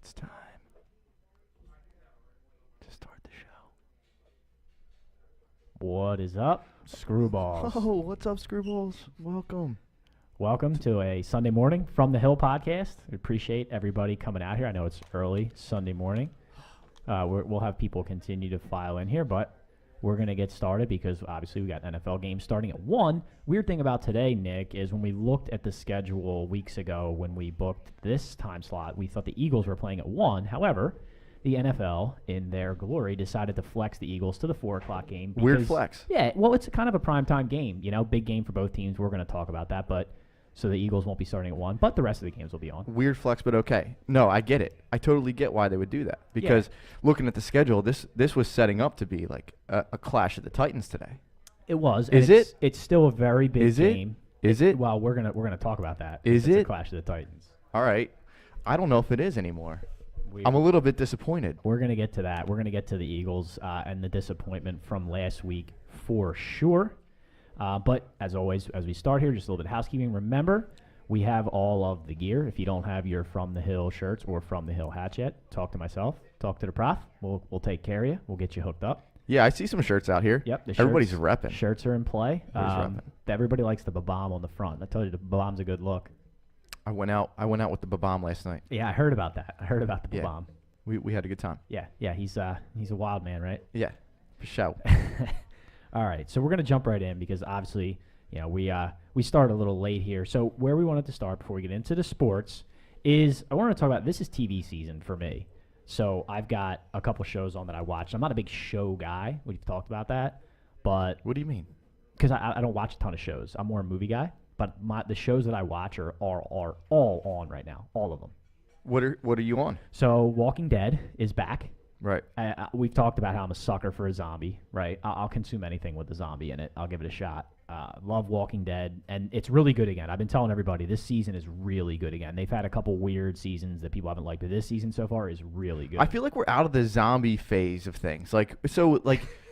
It's time to start the show. What is up, Screwballs? Oh, what's up, Screwballs? Welcome. Welcome to a Sunday morning from the Hill podcast. We appreciate everybody coming out here. I know it's early Sunday morning. We'll have people continue to file in here, but we're going to get started because obviously we got NFL games starting at 1. Weird thing about today, Nick, is when we looked at the schedule weeks ago when we booked this time slot, we thought the Eagles were playing at 1. However, the NFL, in their glory, decided to flex the Eagles to the 4 o'clock game. Because, Weird flex. Yeah, well, it's kind of a primetime game. You know, big game for both teams. We're going to talk about that, but so the Eagles won't be starting at 1, but the rest of the games will be on. Weird flex, but okay. No, I get it. I totally get why they would do that. Because looking at the schedule, this was setting up to be like a clash of the Titans today. It was. Is it? It's still a very big game. Is it? Well, we're gonna talk about that. Is it's it? a clash of the Titans. All right. I don't know if it is anymore. I'm a little bit disappointed. We're going to get to that. We're going to get to the Eagles and the disappointment from last week for sure. But as always, as we start here, just a little bit of housekeeping. Remember, we have all of the gear. If you don't have your From the Hill shirts or From the Hill hats yet, talk to myself. Talk to the prof. We'll take care of you. We'll get you hooked up. Yeah, I see some shirts out here. Yep. Everybody's repping. Shirts are in play. Everybody likes the Babam on the front. I told you the Babam's a good look. I went out with the Babam last night. Yeah, I heard about that. I heard about the Babam. We had a good time. Yeah. He's a wild man, right? Yeah, for sure. All right, so we're gonna jump right in because obviously, you know, we started a little late here. So where we wanted to start before we get into the sports is I want to talk about this is TV season for me. So I've got a couple shows on that I watched. I'm not a big show guy. We've talked about that, but What do you mean? because I don't watch a ton of shows. I'm more a movie guy. But the shows that I watch are all on right now, all of them. What are you on? So Walking Dead is back. Right. We've talked about how I'm a sucker for a zombie, right? I'll consume anything with a zombie in it. I'll give it a shot. Love Walking Dead, and it's really good again. I've been telling everybody this season is really good again. They've had a couple weird seasons that people haven't liked, but this season so far is really good. I feel like we're out of the zombie phase of things. Like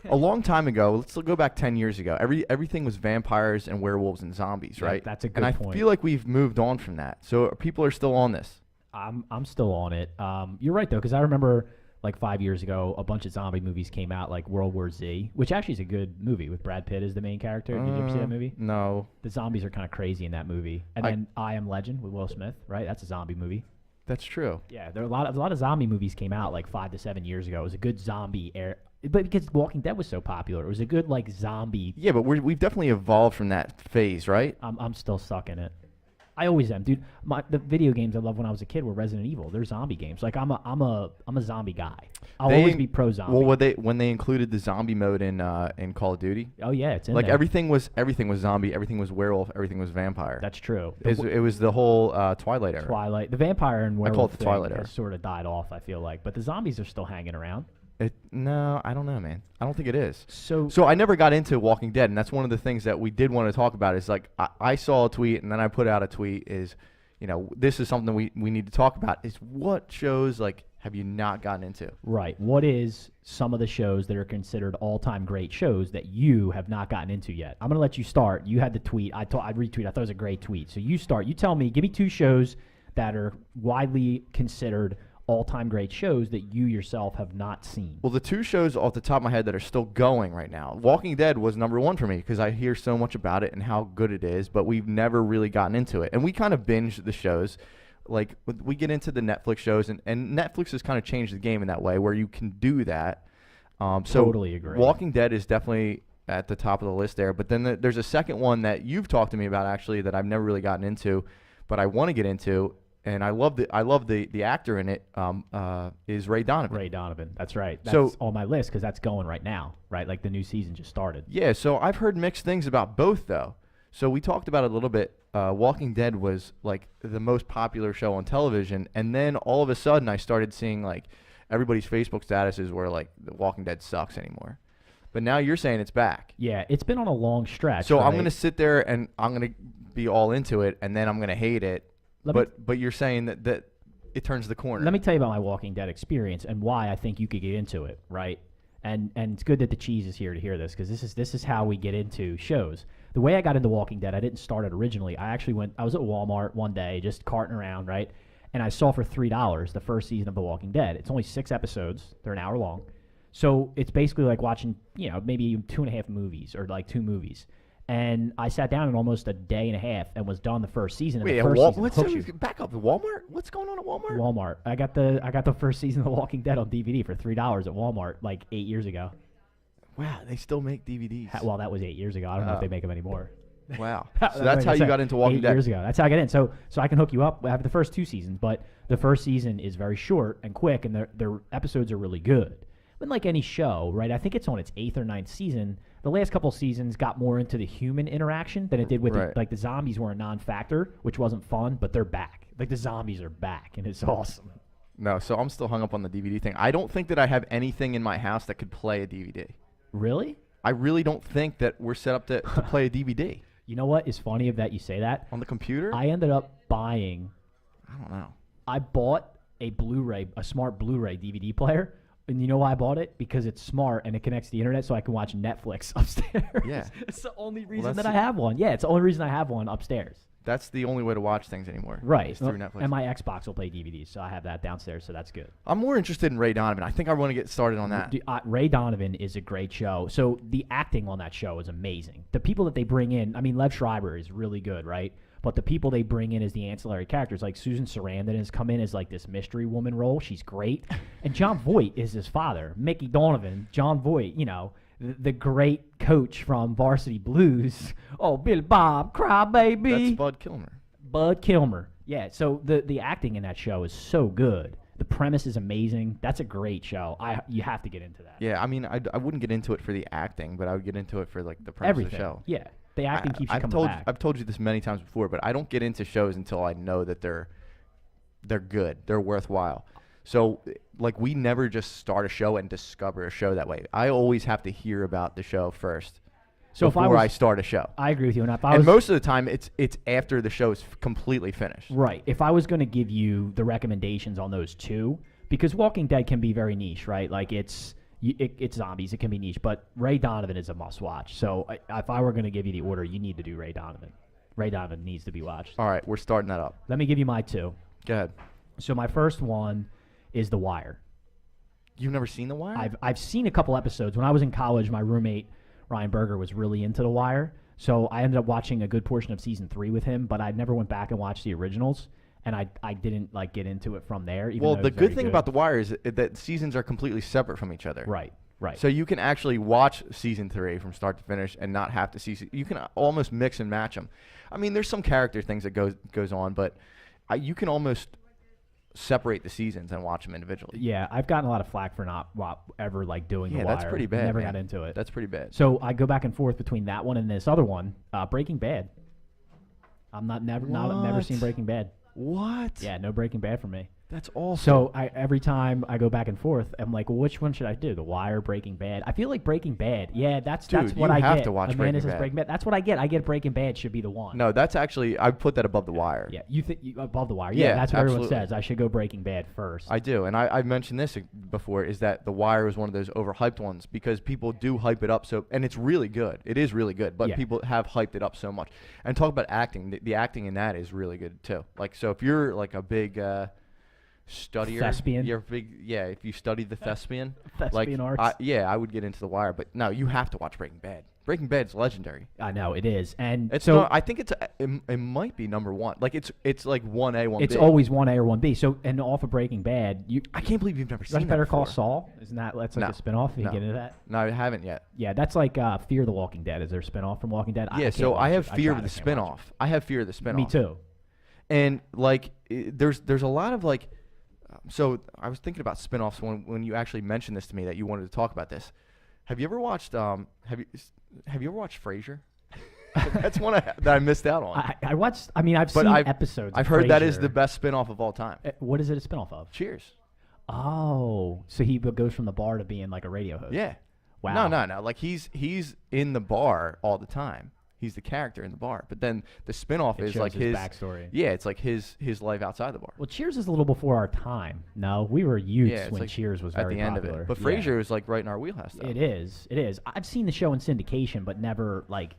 a long time ago, let's go back 10 years ago. Everything was vampires and werewolves and zombies, right? That's a good point. And I feel like we've moved on from that. So people are still on this. I'm still on it. You're right though, because I remember like 5 years ago, a bunch of zombie movies came out, like World War Z, which actually is a good movie with Brad Pitt as the main character. Did you ever see that movie? No. The zombies are kind of crazy in that movie. And then I Am Legend with Will Smith, right? That's a zombie movie. That's true. Yeah, there are a lot of zombie movies came out like 5 to 7 years ago. It was a good zombie era. But because Walking Dead was so popular, it was a good like zombie. Yeah, but we've definitely evolved from that phase, right? I'm still stuck in it. I always am, dude. The video games I loved when I was a kid were Resident Evil. They're zombie games. Like I'm a zombie guy. I'll always be pro zombie. Well, when they included the zombie mode in Call of Duty. Oh yeah, it's in like there. everything was zombie, everything was werewolf, everything was vampire. That's true. It was the whole Twilight era. Twilight, the vampire and werewolf I call it the Twilight era. has sort of died off. I feel like, but the zombies are still hanging around. No, I don't know, man. I don't think it is. So I never got into Walking Dead, and that's one of the things that we did want to talk about. Is like I saw a tweet, and then I put out a tweet. Is this is something we need to talk about. Is what shows like have you not gotten into? Right. What is some of the shows that are considered all-time great shows that you have not gotten into yet? I'm gonna let you start. You had the tweet. I retweeted. I thought it was a great tweet. So you start. You tell me. Give me 2 shows that are widely considered all-time great shows that you yourself have not seen. Well, the 2 shows off the top of my head that are still going right now, Walking Dead was number 1 for me because I hear so much about it and how good it is, but we've never really gotten into it. And we kind of binge the shows. Like, we get into the Netflix shows, and Netflix has kind of changed the game in that way where you can do that. Totally agree. Walking Dead is definitely at the top of the list there. But then there's a second one that you've talked to me about, actually, that I've never really gotten into, but I want to get into. And I love the actor in it is Ray Donovan. Ray Donovan, that's right. That's on my list because that's going right now, right? Like the new season just started. Yeah, so I've heard mixed things about both though. So we talked about it a little bit. Walking Dead was like the most popular show on television, and then all of a sudden I started seeing like everybody's Facebook statuses were like The Walking Dead sucks anymore. But now you're saying it's back. Yeah, it's been on a long stretch. So right? I'm gonna sit there and I'm gonna be all into it, and then I'm gonna hate it. But you're saying that it turns the corner. Let me tell you about my Walking Dead experience and why I think you could get into it, right? And it's good that the cheese is here to hear this because this is how we get into shows. The way I got into Walking Dead, I didn't start it originally. I was at Walmart one day just carting around, right? and I saw for $3 the first season of The Walking Dead. It's only 6 episodes. They're an hour long. So it's basically like watching, maybe 2.5 movies or like 2 movies. And I sat down in almost a day and a half and was done the first season. Wait, the first back up. Walmart? What's going on at Walmart? Walmart. I got the first season of The Walking Dead on DVD for $3 at Walmart like 8 years ago. Wow, they still make DVDs. Well, that was 8 years ago. I don't know if they make them anymore. Wow. So that's how you got into Walking Dead. 8 years ago. That's how I got in. So I can hook you up. I have the first 2 seasons, but the first season is very short and quick, and their episodes are really good. But like any show, right? I think it's on its 8th or 9th season. The last couple seasons got more into the human interaction than it did with the zombies were a non-factor, which wasn't fun, but they're back. Like the zombies are back, and it's awesome. No, so I'm still hung up on the DVD thing. I don't think that I have anything in my house that could play a DVD. Really? I really don't think that we're set up to play a DVD. You know what is funny of that you say that? On the computer? I ended up buying. I don't know. I bought a smart Blu-ray DVD player. And you know why I bought it? Because it's smart and it connects to the internet so I can watch Netflix upstairs. Yeah. It's the only reason that I have one. Yeah, it's the only reason I have one upstairs. That's the only way to watch things anymore. Right. Through Netflix. And my Xbox will play DVDs, so I have that downstairs, so that's good. I'm more interested in Ray Donovan. I think I want to get started on that. Ray Donovan is a great show. So the acting on that show is amazing. The people that they bring in, I mean, Lev Schreiber is really good, right? But the people they bring in as the ancillary characters, like Susan Sarandon has come in as like this mystery woman role. She's great. And John Voight is his father. Mickey Donovan, John Voight, the great coach from Varsity Blues. Oh, Billy Bob, cry baby. That's Bud Kilmer. Bud Kilmer. Yeah, so the acting in that show is so good. The premise is amazing. That's a great show. You have to get into that. Yeah, I mean, I wouldn't get into it for the acting, but I would get into it for like the premise of the show. Yeah. The acting keeps you coming back. I've told you this many times before, but I don't get into shows until I know that they're good, they're worthwhile. So, like, we never just start a show and discover a show that way. I always have to hear about the show first before I start a show. I agree with you. And most of the time, it's after the show is completely finished. Right. If I was going to give you the recommendations on those 2, because Walking Dead can be very niche, right? Like, it's zombies. It can be niche, but Ray Donovan is a must-watch. So if I were going to give you the order, you need to do Ray Donovan. Ray Donovan needs to be watched. All right, we're starting that up. Let me give you my 2. Go ahead. So my first one is The Wire. You've never seen The Wire? I've seen a couple episodes. When I was in college, my roommate, Ryan Berger, was really into The Wire. So I ended up watching a good portion of season 3 with him, but I never went back and watched the originals. And I didn't get into it from there. Well, the good thing about The Wire is that seasons are completely separate from each other. Right. So you can actually watch season 3 from start to finish and not have to see. You can almost mix and match them. I mean, there's some character things that goes on, but you can almost separate the seasons and watch them individually. Yeah, I've gotten a lot of flack for not ever doing The Wire. Yeah, that's pretty bad. Never got into it. That's pretty bad. So I go back and forth between that one and this other one, Breaking Bad. I've never seen Breaking Bad. What? Yeah, no Breaking Bad for me. That's awesome. So every time I go back and forth, I'm like, well, which one should I do? The Wire, Breaking Bad? I feel like Breaking Bad. Yeah, that's what I get. You have to watch Amanda says Breaking Bad. That's what I get. I get Breaking Bad should be the one. No, that's actually, I put that above The Wire. Yeah, you think above The Wire? Yeah, that's what everyone says. I should go Breaking Bad first. I do, and I've mentioned this before, is that The Wire is one of those overhyped ones because people do hype it up and it's really good. It is really good, but people have hyped it up so much. And talk about acting. The acting in that is really good too. Like, so if you're like a big studier, thespian. You're big, if you study the thespian, arts. I would get into The Wire, but no, you have to watch Breaking Bad. Breaking Bad's legendary. I know it is, and it's so I think it might be number 1. Like it's like 1A, 1B. It's always 1A or 1B. So and off of Breaking Bad, I can't believe you've never seen that. Better Call before. Saul. Isn't that a spinoff? You get into that? No, I haven't yet. Yeah, that's like Fear the Walking Dead. Is there a spinoff from Walking Dead? Yeah, so I have Fear of the spinoff. I have Fear of the spinoff. Me too. And like, there's a lot of like. So I was thinking about spinoffs when you actually mentioned this to me that you wanted to talk about this. Have you ever watched Have you ever watched Frasier? That's one that I missed out on. I watched. I mean, I've seen episodes. I've heard that is the best spinoff of all time. What is it a spinoff of? Cheers. Oh, so he goes from the bar to being like a radio host. Yeah. Wow. No. Like he's in the bar all the time. He's the character in the bar, but then the spinoff is like his backstory. Yeah, it's like his life outside the bar. Well, Cheers is a little before our time. No, we were youths when like Cheers was very at the end popular. of it. But Frasier is like right in our wheelhouse. Though. It is. I've seen the show in syndication, but never really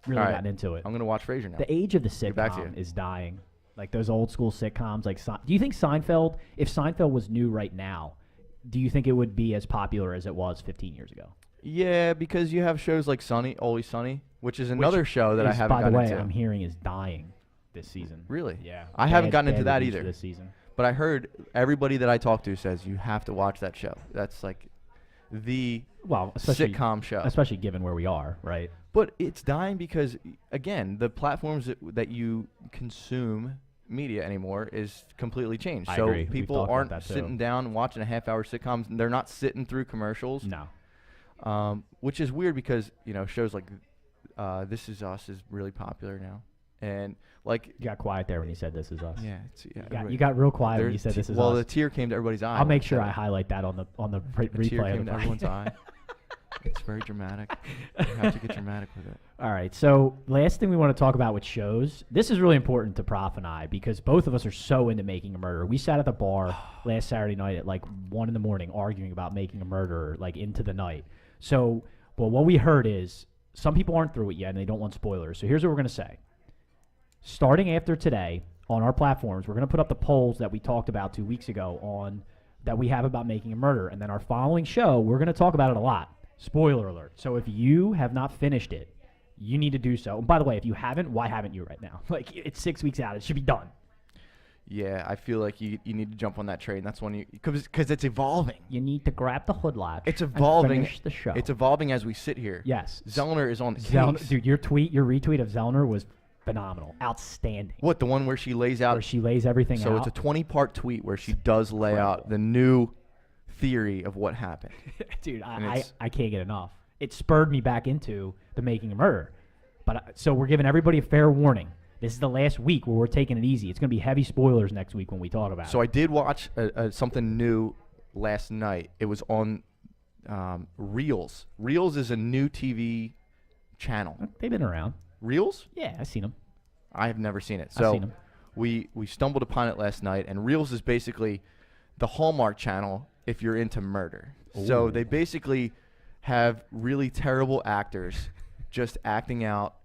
gotten into it. I'm gonna watch Frasier now. The age of the sitcom is dying. Like those old school sitcoms. Like, do you think Seinfeld, if Seinfeld was new right now, do you think it would be as popular as it was 15 years ago? Yeah, because you have shows like Always Sunny, which is another show that I haven't gotten into. By the way, I'm hearing is dying this season. Really? Yeah. I haven't gotten into that reviews either. for this season. But I heard everybody that I talk to says you have to watch that show. That's like the sitcom show. Especially given where we are, right? But it's dying because, again, the platforms that you consume media anymore is completely changed. I so agree. people aren't sitting down watching a half-hour sitcoms. They're not sitting through commercials. No. Which is weird because, shows like This Is Us is really popular now. And like you got quiet there when you said This Is Us. Yeah, you got real quiet when you said This Is Us. Well, the tear came to everybody's eye. I'll make sure I highlight that on the replay. Tear came of the to everyone's eye. It's very dramatic. You have to get dramatic with it. All right. So last thing we want to talk about with shows. This is really important to Prof and I because both of us are so into Making a Murderer. We sat at the bar last Saturday night at like 1 a.m. arguing about Making a Murderer like into the night. So, what we heard is some people aren't through it yet and they don't want spoilers. So here's what we're going to say. Starting after today on our platforms, we're going to put up the polls that we talked about 2 weeks ago that we have about Making a Murderer. And then our following show, we're going to talk about it a lot. Spoiler alert. So if you have not finished it, you need to do so. And by the way, if you haven't, why haven't you right now? Like, it's 6 weeks out. It should be done. Yeah, I feel like you need to jump on that train. That's when because it's evolving. You need to grab the hood latch. It's evolving. And finish the show. It's evolving as we sit here. Yes. Zellner is on the case. Dude, your retweet of Zellner was phenomenal. Outstanding. What, the one where she lays out? Where she lays everything out. So it's a 20-part tweet where she does lay out the new theory of what happened. Dude, I can't get enough. It spurred me back into the Making a Murderer. But so we're giving everybody a fair warning. This is the last week where we're taking it easy. It's going to be heavy spoilers next week when we talk about it. So I did watch something new last night. It was on Reels. Reels is a new TV channel. They've been around. Reels? Yeah, I've seen them. I have never seen it. I've seen them. We stumbled upon it last night, and Reels is basically the Hallmark channel if you're into murder. Ooh. So they basically have really terrible actors just acting out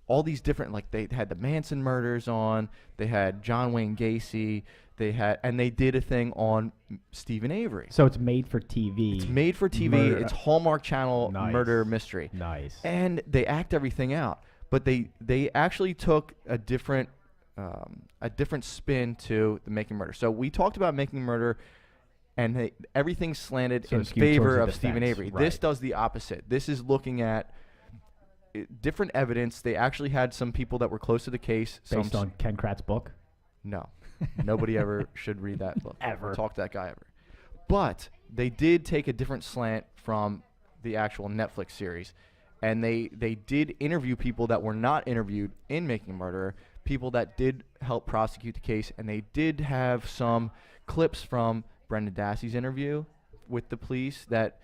all these different, like they had the Manson murders on, they had John Wayne Gacy, and they did a thing on Stephen Avery. So it's made for TV. It's made for TV. Murder. It's Hallmark Channel Nice. murder mystery. Nice. And they act everything out, but they actually took a different spin to the Making Murder. So we talked about Making Murder, and everything's slanted in favor of Stephen Avery. Right. This does the opposite. This is looking at different evidence. They actually had some people that were close to the case. Based on Ken Kratt's book? No. Nobody ever should read that book. Ever. Or talk to that guy ever. But they did take a different slant from the actual Netflix series. And they did interview people that were not interviewed in Making a Murderer, people that did help prosecute the case. And they did have some clips from Brendan Dassey's interview with the police that,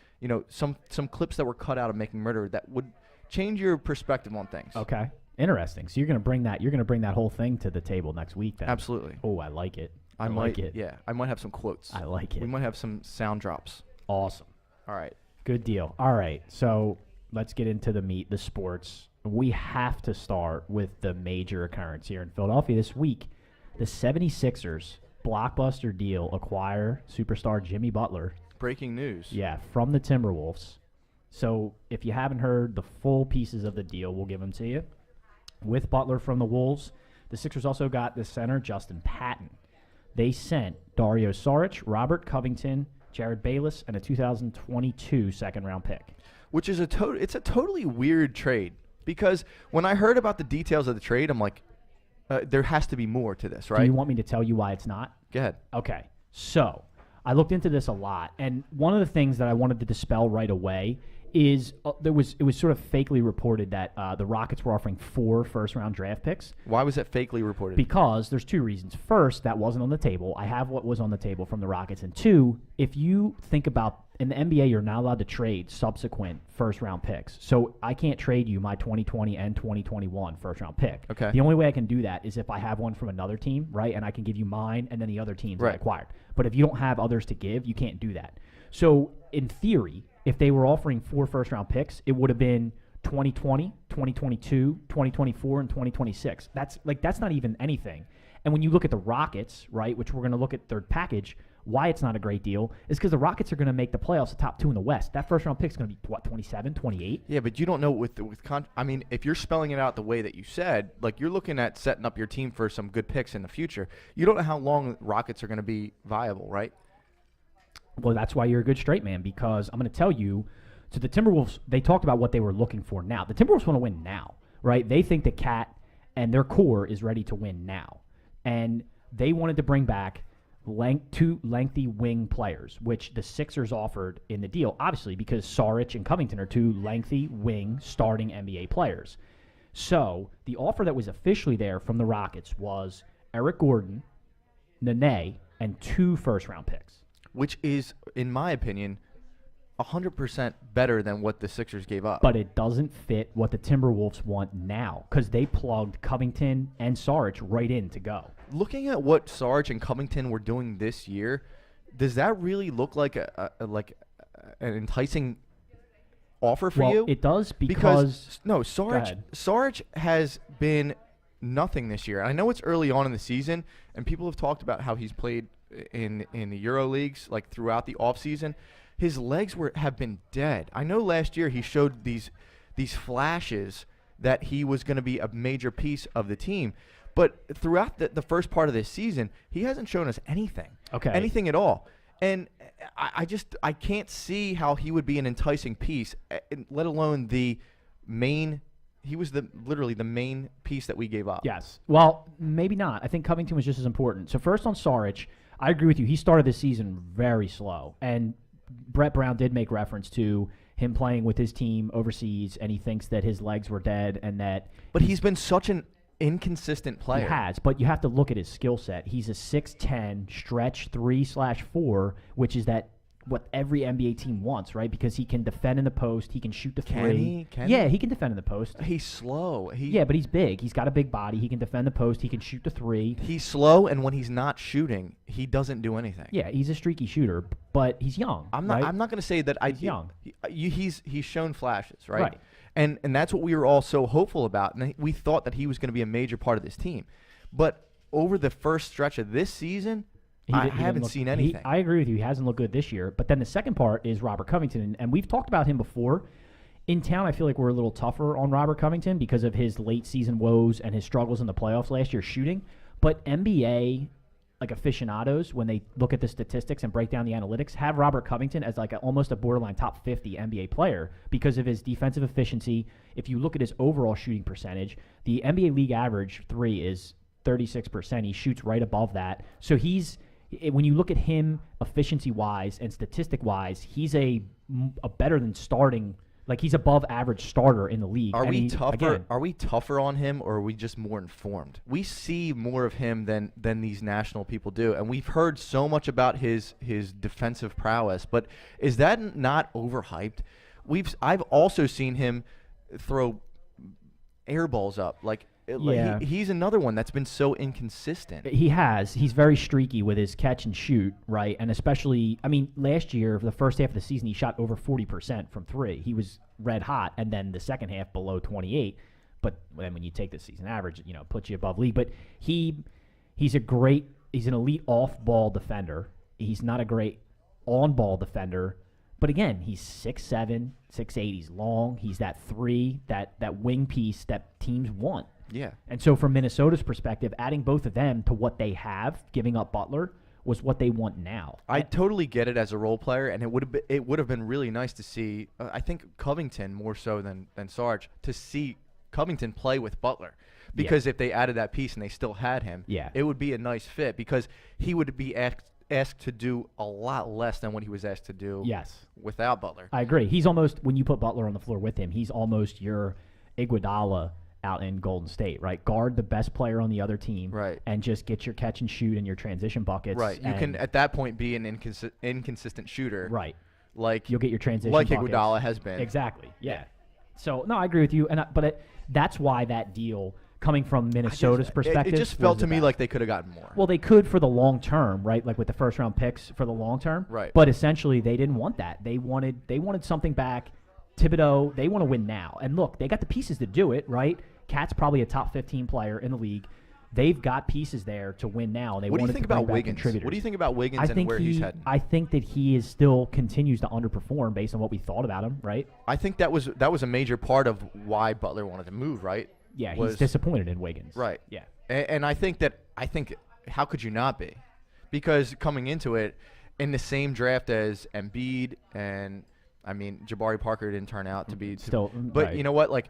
some clips that were cut out of Making a Murderer that would change your perspective on things. Okay. Interesting. So you're going to bring that whole thing to the table next week then. Absolutely. Oh, I like it. I like it. Yeah. I might have some quotes. I like it. We might have some sound drops. Awesome. All right. Good deal. All right. So let's get into the meat, the sports. We have to start with the major occurrence here in Philadelphia this week. The 76ers blockbuster deal acquire superstar Jimmy Butler. Breaking news. Yeah, from the Timberwolves. So if you haven't heard the full pieces of the deal, we'll give them to you. With Butler from the Wolves, the Sixers also got the center, Justin Patton. They sent Dario Saric, Robert Covington, Jared Bayless, and a 2022 second-round pick. Which is it's a totally weird trade. Because when I heard about the details of the trade, I'm like, there has to be more to this, right? Do you want me to tell you why it's not? Go ahead. Okay. So I looked into this a lot, and one of the things that I wanted to dispel right away is it was sort of fakely reported that the Rockets were offering 4 first-round draft picks. Why was that fakely reported? Because there's 2 reasons. First, that wasn't on the table. I have what was on the table from the Rockets. And 2, if you think about in the NBA, you're not allowed to trade subsequent first-round picks. So I can't trade you my 2020 and 2021 first-round pick. Okay. The only way I can do that is if I have one from another team, right? And I can give you mine and then the other teams I acquired. But if you don't have others to give, you can't do that. So in theory, if they were offering 4 first-round picks, it would have been 2020, 2022, 2024, and 2026. That's not even anything. And when you look at the Rockets, right, which we're going to look at third package, why it's not a great deal is because the Rockets are going to make the playoffs, the top 2 in the West. That first-round pick is going to be, 27, 28? Yeah, but you don't know I mean, if you're spelling it out the way that you said, like you're looking at setting up your team for some good picks in the future. You don't know how long Rockets are going to be viable, right? Well, that's why you're a good straight man, because I'm going to tell you, so the Timberwolves, they talked about what they were looking for now. The Timberwolves want to win now, right? They think that Cat and their core is ready to win now. And they wanted to bring back two lengthy wing players, which the Sixers offered in the deal, obviously, because Saric and Covington are 2 lengthy wing starting NBA players. So the offer that was officially there from the Rockets was Eric Gordon, Nene, and 2 first-round picks. Which is, in my opinion, 100% better than what the Sixers gave up. But it doesn't fit what the Timberwolves want now, because they plugged Covington and Saric right in to go. Looking at what Saric and Covington were doing this year, does that really look like an enticing offer for you? It does because no, Saric has been nothing this year. I know it's early on in the season, and people have talked about how he's played in the Euro leagues like throughout the offseason. His legs have been dead. I know last year he showed these flashes that he was going to be a major piece of the team. But throughout the first part of this season, he hasn't shown us anything. Okay. Anything at all. And I can't see how he would be an enticing piece, let alone the main. He was literally the main piece that we gave up. Yes. Well, maybe not. I think Covington was just as important. So first on Saric, I agree with you. He started this season very slow. And Brett Brown did make reference to him playing with his team overseas, and he thinks that his legs were dead and that. But he's been such an inconsistent player. He has, but you have to look at his skill set. He's a 6'10", stretch 3/4, which is what every NBA team wants, right? Because he can defend in the post, he can shoot the three. Can he? He can defend in the post. He's slow. Yeah, but he's big. He's got a big body. He can defend the post. He can shoot the three. He's slow, and when he's not shooting, he doesn't do anything. Yeah, he's a streaky shooter, but he's young. I'm not going to say that he's young. He's shown flashes, right? Right. And that's what we were all so hopeful about, and we thought that he was going to be a major part of this team. But over the first stretch of this season, I haven't seen anything. I agree with you. He hasn't looked good this year. But then the second part is Robert Covington, and we've talked about him before. In town, I feel like we're a little tougher on Robert Covington because of his late season woes and his struggles in the playoffs last year shooting. But NBA aficionados, when they look at the statistics and break down the analytics, have Robert Covington as almost a borderline top 50 NBA player because of his defensive efficiency. If you look at his overall shooting percentage, the NBA league average 3 is 36%. He shoots right above that. So when you look at him efficiency-wise and statistic-wise, he's a better than starting. He's above average starter in the league. Are we tougher on him, or are we just more informed? We see more of him than these national people do, and we've heard so much about his defensive prowess. But is that not overhyped? I've also seen him throw air balls up. Yeah. He's another one that's been so inconsistent. He has. He's very streaky with his catch and shoot, right? And especially, last year, for the first half of the season, he shot over 40% from 3. He was red hot, and then the second half below 28. But then when you take the season average, it puts you above league. But he's an elite off-ball defender. He's not a great on-ball defender. But again, he's 6'7", 6'8". He's long. He's that 3, that wing piece that teams want. Yeah. And so from Minnesota's perspective, adding both of them to what they have, giving up Butler, was what they want now. I totally get it as a role player, and it would have been really nice to see, I think Covington more so than Sarge, to see Covington play with Butler. Because if they added that piece and they still had him, it would be a nice fit because he would be asked to do a lot less than what he was asked to do without Butler. I agree. He's almost, when you put Butler on the floor with him, he's almost your Iguodala out in Golden State, right? Guard the best player on the other team, right, and just get your catch and shoot and your transition buckets. Right. You can at that point be an inconsistent shooter. Right. You'll get your transition like buckets. Iguodala has been. Exactly. Yeah. So no, I agree with you, but that's why that deal, coming from Minnesota's perspective, it just felt to me like they could have gotten more. Well, they could for the long term, right? With the first round picks for the long term. Right. But essentially, they didn't want that. They wanted something back Thibodeau, they want to win now. And look, they got the pieces to do it, right? Cat's probably a top 15 player in the league. They've got pieces there to win now. And they What do you think about Wiggins? Contributors. What do you think about Wiggins and where he's heading? I think that he is still continues to underperform based on what we thought about him, right? I think that was a major part of why Butler wanted to move, right? Yeah, he's disappointed in Wiggins. Right. Yeah. And I think how could you not be? Because coming into it in the same draft as Embiid and Jabari Parker didn't turn out to be but right. You know what? Like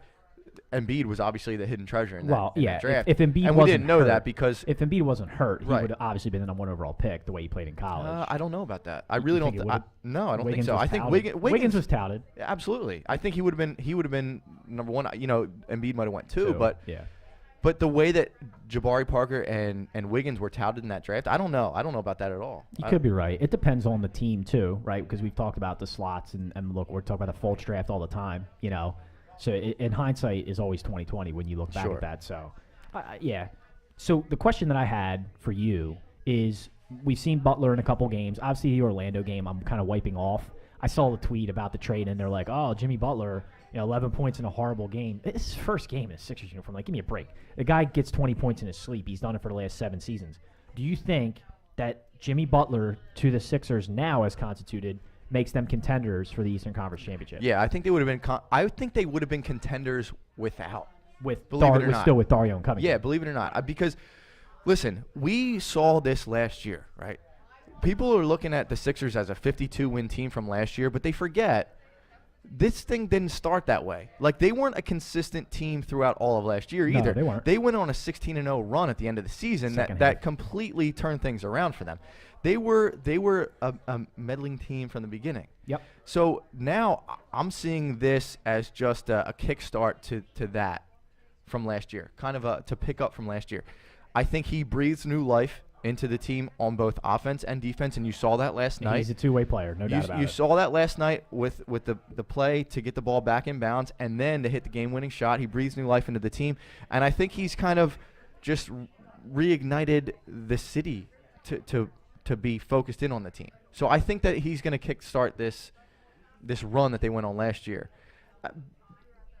Embiid was obviously the hidden treasure in that draft. If Embiid and wasn't we didn't know hurt, that because if Embiid wasn't hurt, he Right. would have obviously been the #1 overall pick the way he played in college. I don't know about that. I really don't. No, I don't think so. I think Wiggins was touted. Absolutely. I think he would have been number one. You know, Embiid might have went two, but yeah. But the way that Jabari Parker and Wiggins were touted in that draft, I don't know. I don't know about that at all. You could be right. It depends on the team too, right? Because we've talked about the slots and look, we're talking about the Fultz draft all the time, you know. So in hindsight is always 20/20 when you look back at that. So, yeah. So the question that I had for you is, we've seen Butler in a couple games. Obviously, the Orlando game, I'm kind of wiping off. I saw the tweet about the trade, and they're like, "Oh, Jimmy Butler, 11 points in a horrible game." It's his first game in a Sixers uniform. Like, give me a break. The guy gets 20 points in his sleep. He's done it for the last 7 seasons. Do you think that Jimmy Butler to the Sixers now as constituted makes them contenders for the Eastern Conference Championship? Yeah, I think they would have been. I think they would have been contenders without. Still with Dario and Covington. Yeah, believe it or not. Because, listen, we saw this last year, right? People are looking at the Sixers as a 52-win team from last year, but they forget this thing didn't start that way. Like, they weren't a consistent team throughout all of last year either. No, they weren't. They went on a 16-0 run at the end of the season that completely turned things around for them. They were a meddling team from the beginning. Yep. So now I'm seeing this as just a kickstart to that from last year, kind of to pick up from last year. I think he breathes new life into the team on both offense and defense, and you saw that last night. He's a two-way player, no doubt about it. You saw that last night with the play to get the ball back in bounds and then to hit the game-winning shot. He breathes new life into the team, and I think he's kind of just reignited the city to be focused in on the team. So I think that he's going to kickstart this run that they went on last year.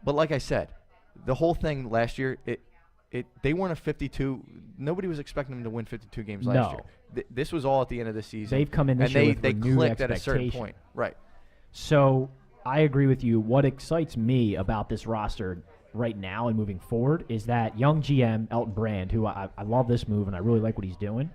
But like I said, the whole thing last year, they weren't a 52. Nobody was expecting them to win 52 games last year. This was all at the end of the season. They've come in this year with renewed clicked at a certain point. Right. So I agree with you. What excites me about this roster right now and moving forward is that young GM, Elton Brand, who I love this move and I really like what he's doing.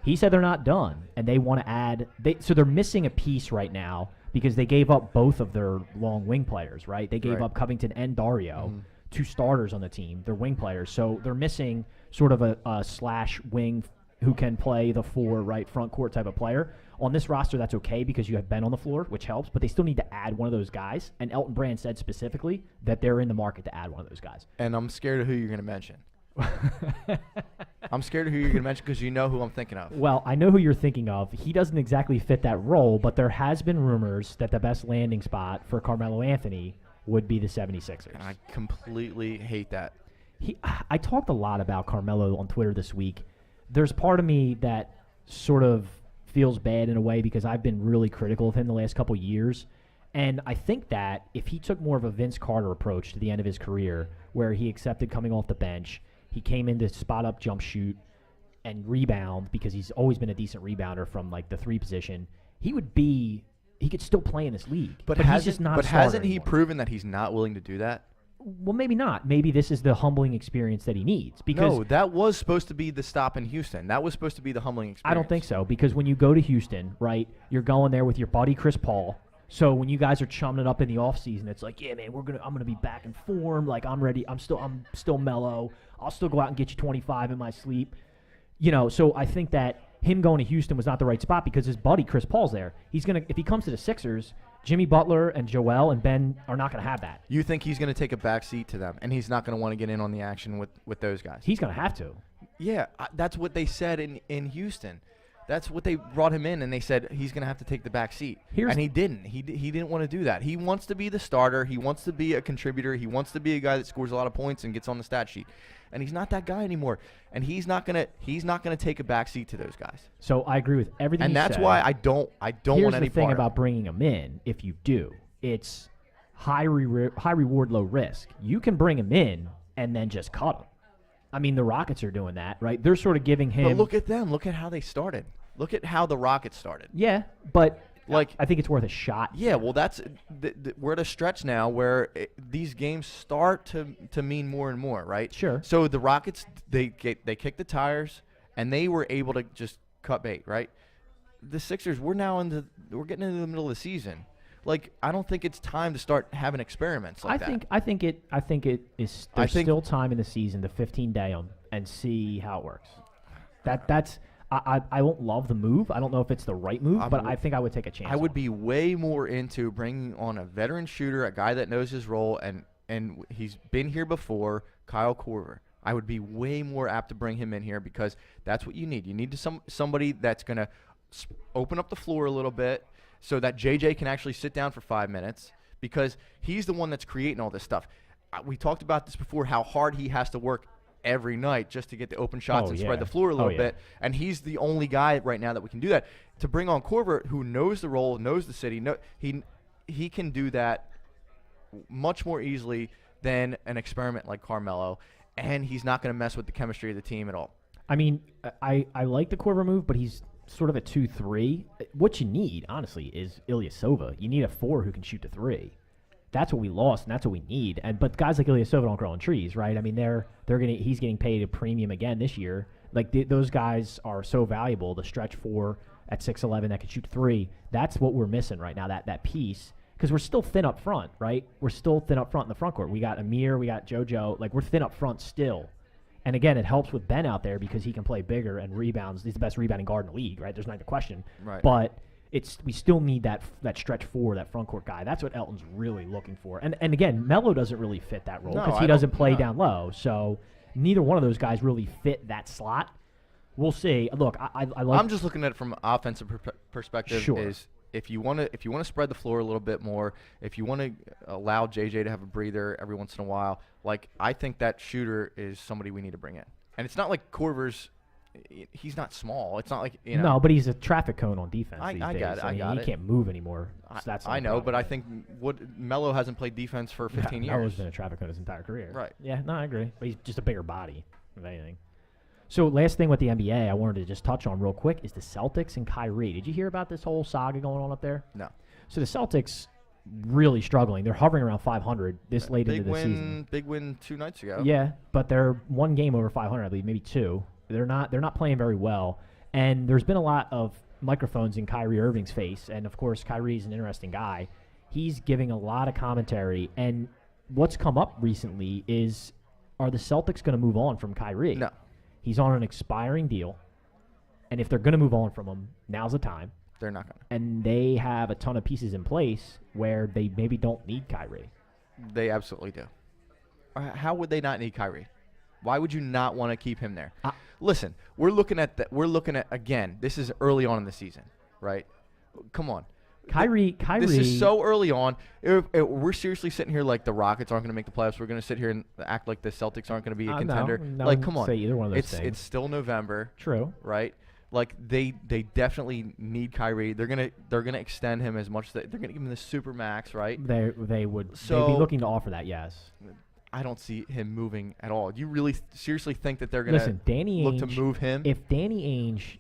He said they're not done, and they want to add so they're missing a piece right now because they gave up both of their long wing players, right? They gave up Covington and Dario, 2 starters on the team. They're wing players. So they're missing sort of a slash wing who can play the 4 right front court type of player. On this roster, that's okay because you have Ben on the floor, which helps, but they still need to add one of those guys. And Elton Brand said specifically that they're in the market to add one of those guys. And I'm scared of who you're going to mention. I'm scared of who you're going to mention because you know who I'm thinking of. Well, I know who you're thinking of. He doesn't exactly fit that role, but there has been rumors that the best landing spot for Carmelo Anthony would be the 76ers. And I completely hate that. I talked a lot about Carmelo on Twitter this week. There's part of me that sort of feels bad in a way because I've been really critical of him the last couple years. And I think that if he took more of a Vince Carter approach to the end of his career where he accepted coming off the bench, he came in to spot up, jump shoot, and rebound because he's always been a decent rebounder from like the 3 position. He could still play in this league. But he's just not. But hasn't he proven that he's not willing to do that? Well, maybe not. Maybe this is the humbling experience that he needs. Because no, that was supposed to be the stop in Houston. That was supposed to be the humbling experience. I don't think so because when you go to Houston, right, you're going there with your buddy Chris Paul. So when you guys are chumming it up in the offseason, it's like, yeah, man, I'm gonna be back in form. Like I'm ready. I'm still mellow. I'll still go out and get you 25 in my sleep. So I think that him going to Houston was not the right spot because his buddy Chris Paul's there. If he comes to the Sixers, Jimmy Butler and Joel and Ben are not going to have that. You think he's going to take a back seat to them, and he's not going to want to get in on the action with those guys? He's going to have to. Yeah, that's what they said in Houston. That's what they brought him in, and they said he's going to have to take the back seat. And he didn't. He didn't want to do that. He wants to be the starter. He wants to be a contributor. He wants to be a guy that scores a lot of points and gets on the stat sheet. And he's not that guy anymore. And he's not gonna take a back seat to those guys. So I agree with everything. And that's why I don't want any part. Here's the thing about bringing him in. If you do, it's high reward, low risk. You can bring him in and then just cut him. I mean, the Rockets are doing that, right? They're sort of giving him. But look at them. Look at how they started. Look at how the Rockets started. Yeah, but Like, I think it's worth a shot. Yeah, well, that's we're at a stretch now where these games start to mean more and more, right? Sure. So the Rockets, they kicked the tires and they were able to just cut bait, right? The Sixers, we're getting into the middle of the season. Like, I don't think it's time to start having experiments like that. I think it is. There's still time in the season to 15-day them and see how it works. That's. I won't love the move. I don't know if it's the right move, but I think I would take a chance. I would be way more into bringing on a veteran shooter, a guy that knows his role, and he's been here before, Kyle Korver. I would be way more apt to bring him in here because that's what you need. You need somebody that's going to open up the floor a little bit so that JJ can actually sit down for 5 minutes because he's the one that's creating all this stuff. We talked about this before, how hard he has to work every night just to get the open shots and spread the floor a little bit. And he's the only guy right now that we can do that. To bring on Korver, who knows the role, knows the city, he can do that much more easily than an experiment like Carmelo, and he's not going to mess with the chemistry of the team at all. I mean, I like the Korver move, but he's sort of a 2-3. What you need, honestly, is Ilyasova. You need a 4 who can shoot the 3. That's what we lost, and that's what we need. But guys like Ilyasova don't grow on trees, right? I mean, he's getting paid a premium again this year. Like those guys are so valuable. The stretch 4 at 6'11" that can shoot 3. That's what we're missing right now. That piece, because we're still thin up front, right? We're still thin up front in the front court. We got Amir, we got JoJo. Like we're thin up front still. And again, it helps with Ben out there because he can play bigger and rebounds. He's the best rebounding guard in the league, right? There's not the question. Right. But we still need that stretch 4, that front court guy. That's what Elton's really looking for. And again, Melo doesn't really fit that role because he doesn't play down low. So neither one of those guys really fit that slot. We'll see. Look, I like. I'm just looking at it from an offensive perspective. Sure. Is if you want to spread the floor a little bit more, if you want to allow JJ to have a breather every once in a while, like I think that shooter is somebody we need to bring in. And it's not like Korver's. He's not small. It's not like No, but he's a traffic cone on defense. I these got days. it. I got he it. can't move anymore. So that's I know, but I think Melo hasn't played defense for 15 years. Melo's been a traffic cone his entire career. Right. Yeah. No, I agree. But he's just a bigger body, if anything. So last thing with the NBA, I wanted to just touch on real quick is the Celtics and Kyrie. Did you hear about this whole saga going on up there? No. So the Celtics really struggling. They're hovering around 500 this late into the season. Big win 2 nights ago. Yeah, but they're one game over 500, I believe, maybe 2. They're not playing very well, and there's been a lot of microphones in Kyrie Irving's face, and of course Kyrie's an interesting guy. He's giving a lot of commentary, and what's come up recently is, are the Celtics going to move on from Kyrie? No. He's on an expiring deal, and if they're going to move on from him, now's the time. They're not going to. And they have a ton of pieces in place where they maybe don't need Kyrie. They absolutely do. How would they not need Kyrie? Why would you not want to keep him there? Listen, we're looking at again. This is early on in the season, right? Come on, Kyrie. This is so early on. We're seriously sitting here like the Rockets aren't going to make the playoffs. We're going to sit here and act like the Celtics aren't going to be a contender. No, like, come on, say either one of those things. It's still November. True. Right. Like they definitely need Kyrie. They're gonna extend him as much as they're gonna give him the super max, right? They would. They'd be looking to offer that. Yes. I don't see him moving at all. Do you really seriously think that they're going to look to move him? If Danny Ainge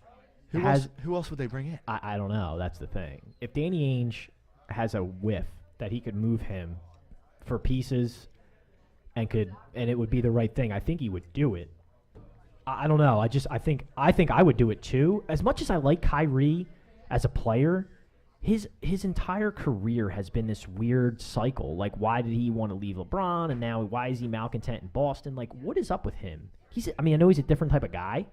who else would they bring in? I don't know. That's the thing. If Danny Ainge has a whiff that he could move him for pieces and it would be the right thing, I think he would do it. I don't know. I think I would do it too. As much as I like Kyrie as a player, his entire career has been this weird cycle. Like, why did he want to leave LeBron, and now why is he malcontent in Boston? Like, what is up with him? I know he's a different type of guy,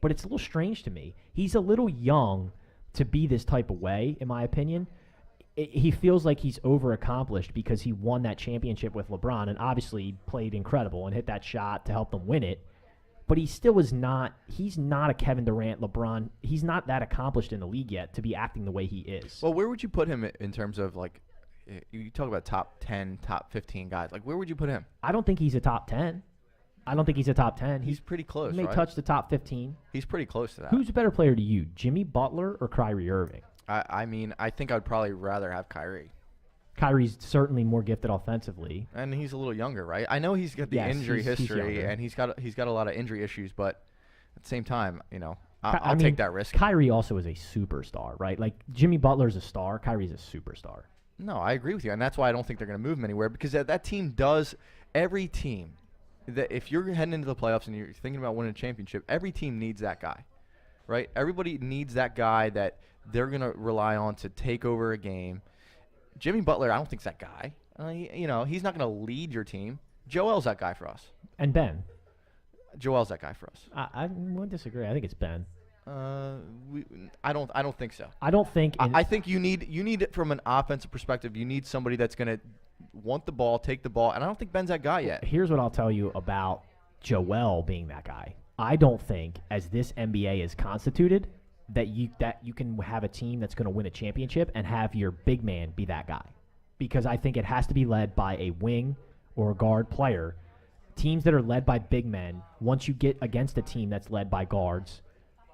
but it's a little strange to me. He's a little young to be this type of way, in my opinion. He feels like he's overaccomplished because he won that championship with LeBron and obviously played incredible and hit that shot to help them win it. But he still is not – he's not a Kevin Durant, LeBron. He's not that accomplished in the league yet to be acting the way he is. Well, where would you put him in terms of, like, you talk about top 10, top 15 guys. Like, where would you put him? I don't think he's a top 10. He's pretty close, He may touch the top 15. He's pretty close to that. Who's a better player to you, Jimmy Butler or Kyrie Irving? I mean, I think I'd probably rather have Kyrie. Kyrie's certainly more gifted offensively. And he's a little younger, right? I know he's got the injury history, and he's got a lot of injury issues, but at the same time, I'll take that risk. Kyrie also is a superstar, right? Like Jimmy Butler's a star, Kyrie's a superstar. No, I agree with you, and that's why I don't think they're going to move him anywhere, because that team does – every team, that if you're heading into the playoffs and you're thinking about winning a championship, every team needs that guy, right? Everybody needs that guy that they're going to rely on to take over a game. Jimmy Butler, I don't think is that guy. He's not going to lead your team. Joel's that guy for us. And Ben. Joel's that guy for us. I wouldn't disagree. I think it's Ben. I don't think so. I don't think. I think you need it from an offensive perspective. You need somebody that's going to want the ball, take the ball, and I don't think Ben's that guy yet. Here's what I'll tell you about Joel being that guy. I don't think, as this NBA is constituted, that you can have a team that's going to win a championship and have your big man be that guy, because I think it has to be led by a wing or a guard player. Teams that are led by big men, once you get against a team that's led by guards,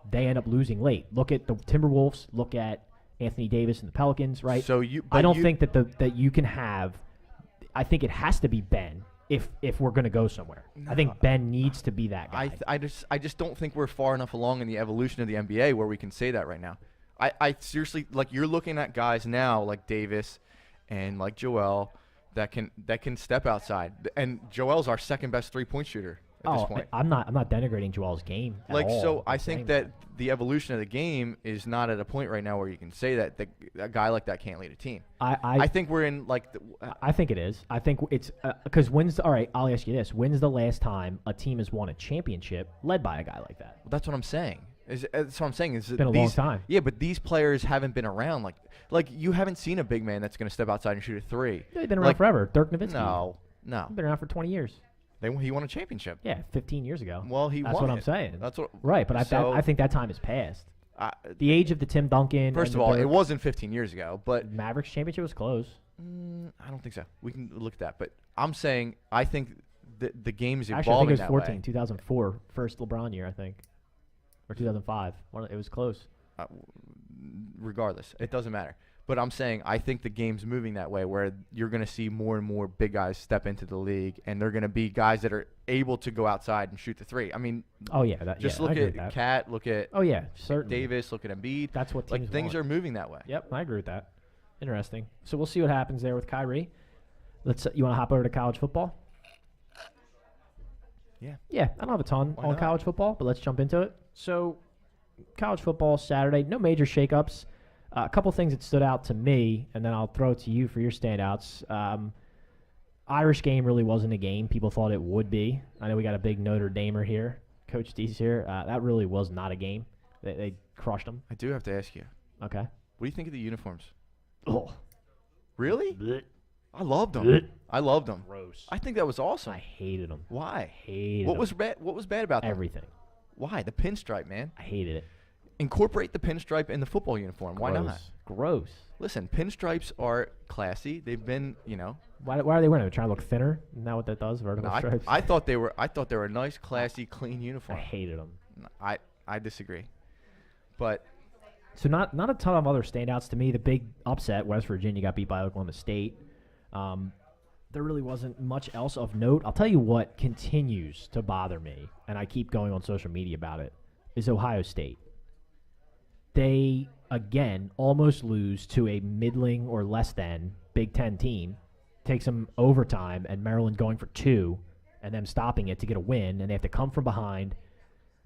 they end up losing late. Look at the Timberwolves. Look at Anthony Davis and the Pelicans. Right. So I don't think that you can have. I think it has to be Ben if we're going to go somewhere. No. I think Ben needs to be that guy. I just don't think we're far enough along in the evolution of the NBA where we can say that right now. I seriously, like, you're looking at guys now like Davis and like Joel that can step outside, and Joel's our second best 3-point shooter at this point. I'm not denigrating Joel's game at all. So I think that the evolution of the game is not at a point right now where you can say that a guy like that can't lead a team. I think we're in like. I think it is. I think it's because all right, I'll ask you this: when's the last time a team has won a championship led by a guy like that? Well, that's what I'm saying. That's what I'm saying. It's been a long time. Yeah, but these players haven't been around. Like you haven't seen a big man that's going to step outside and shoot a three. They've been around forever. Dirk Nowitzki. No. He's been around for 20 years. He won a championship. Yeah, 15 years ago. Well, That's what I'm saying. That's what. Right, but I think that time has passed. The age of the Tim Duncan. First of all, it wasn't 15 years ago, but Mavericks championship was close. I don't think so. We can look at that, but I'm saying I think the game is evolving. Actually, I think it was that 14, way. 2004, first LeBron year, I think, or 2005. It was close. Regardless, it doesn't matter. But I'm saying I think the game's moving that way where you're going to see more and more big guys step into the league, and they're going to be guys that are able to go outside and shoot the three. I mean, look at Cat, look at certainly Davis, look at Embiid. That's what teams things want. are moving that way. Yep, I agree with that. Interesting. So we'll see what happens there with Kyrie. You want to hop over to college football? Yeah. Yeah, I don't have a ton on college football, but let's jump into it. So college football Saturday, no major shakeups. A couple things that stood out to me, and then I'll throw it to you for your standouts. Irish game really wasn't a game. People thought it would be. I know we got a big Notre Damer here. Coach D's here. That really was not a game. They crushed them. I do have to ask you. Okay. What do you think of the uniforms? Oh. Really? Blech. I loved them. Blech. I loved them. Gross. I think that was awesome. I hated them. Why? What was bad? What was bad about them? Everything. Why? The pinstripe, man. I hated it. Incorporate the pinstripe in the football uniform. Gross. Why not? Gross. Listen, pinstripes are classy. They've been, Why are they wearing it? They're trying to look thinner? Isn't that what that does? Vertical stripes? I thought they were a nice, classy, clean uniform. I hated them. I disagree. But so not a ton of other standouts to me. The big upset, West Virginia got beat by Oklahoma State. There really wasn't much else of note. I'll tell you what continues to bother me, and I keep going on social media about it, is Ohio State. They, again, almost lose to a middling or less than Big Ten team. Takes them overtime, and Maryland going for 2, and them stopping it to get a win, and they have to come from behind.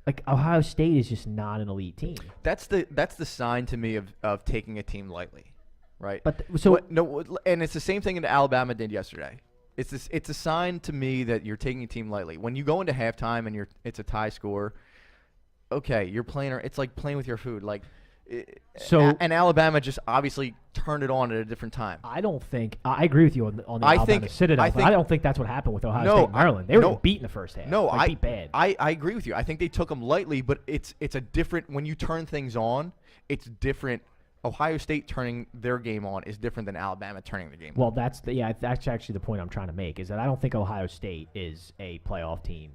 Like, Ohio State is just not an elite team. That's the sign to me of taking a team lightly, right? But and it's the same thing that Alabama did yesterday. It's a sign to me that you're taking a team lightly. When you go into halftime and it's a tie score, okay, you're playing. It's like playing with your food. And Alabama just obviously turned it on at a different time. I agree with you on the Alabama Citadel. I don't think that's what happened with Ohio State and Maryland. They were beat in the first half. No, beat bad. I agree with you. I think they took them lightly, but it's a different when you turn things on. It's different. Ohio State turning their game on is different than Alabama turning the game on. Well, that's actually the point I'm trying to make is that I don't think Ohio State is a playoff team.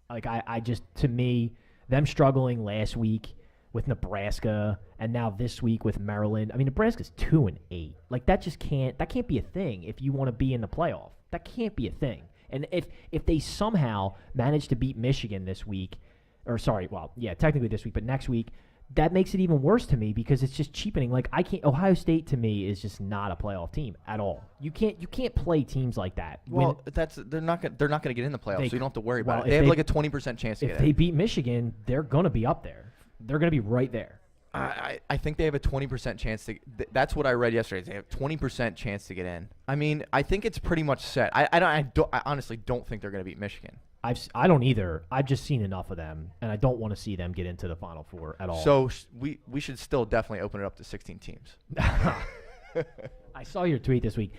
Like I just, to me, them struggling last week, with Nebraska, and now this week with Maryland. I mean, Nebraska's 2-8. Like that can't be a thing if you want to be in the playoff. That can't be a thing. And if they somehow manage to beat Michigan this week, technically this week, but next week, that makes it even worse to me because it's just cheapening. Like Ohio State to me is just not a playoff team at all. You can't play teams like that. Well, they're not going to get in the playoffs, so you don't have to worry about it. They have like a 20% chance to get in. If they beat Michigan, they're going to be up there. They're going to be right there. I think they have a 20% chance to. That's what I read yesterday. They have 20% chance to get in. I mean, I think it's pretty much set. I honestly don't think they're going to beat Michigan. I don't either. I've just seen enough of them, and I don't want to see them get into the Final Four at all. So we should still definitely open it up to 16 teams. I saw your tweet this week.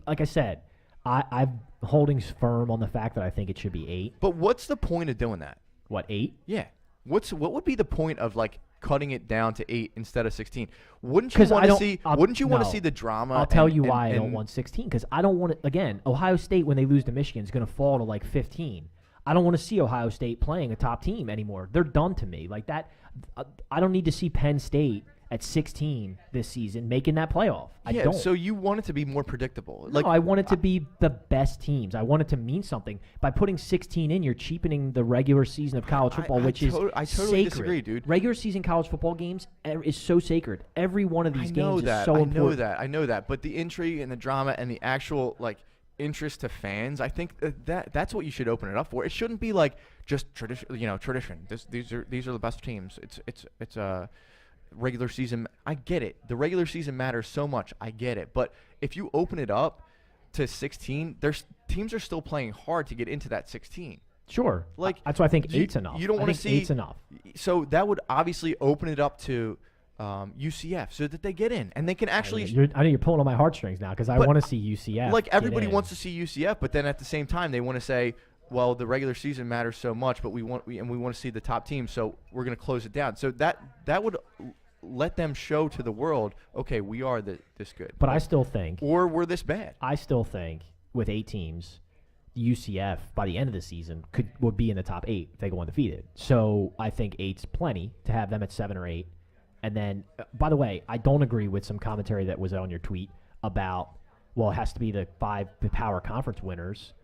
Like I said, I'm holding firm on the fact that I think it should be 8. But what's the point of doing that? What, 8? Yeah. What would be the point of like cutting it down to 8 instead of 16? Wouldn't you want to see? Wouldn't you want to see the drama? I'll tell you why I don't want 16 because I don't want it. Again, Ohio State when they lose to Michigan is going to fall to like 15. I don't want to see Ohio State playing a top team anymore. They're done to me. Like that, I don't need to see Penn State at 16 this season making that playoff. I don't. So you want it to be more predictable. No, I want it to be the best teams. I want it to mean something. By putting 16 in, you're cheapening the regular season of college football, which is I totally disagree, dude. Regular season college football games is so sacred. Every one of these games is so important. I know that. But the intrigue and the drama and the actual like interest to fans, I think that's what you should open it up for. It shouldn't be like just tradition. These are the best teams. It's a regular season. I get it. The regular season matters so much. I get it. But if you open it up to 16, teams are still playing hard to get into that 16. Sure. Like that's why I think 8's enough. You don't want to see 8's enough. So that would obviously open it up to UCF so that they get in and they can actually. I know you're pulling on my heartstrings now because I want to see UCF. Like everybody wants to see UCF, but then at the same time they want to say, well, the regular season matters so much, but we want to see the top team, so we're going to close it down. So that would let them show to the world, okay, we are this good. But I still think, or we're this bad. I still think with 8 teams, UCF by the end of the season would be in the top 8 if they go undefeated. So I think 8's plenty to have them at 7 or 8. And then, by the way, I don't agree with some commentary that was on your tweet about, well, it has to be the 5 power conference winners.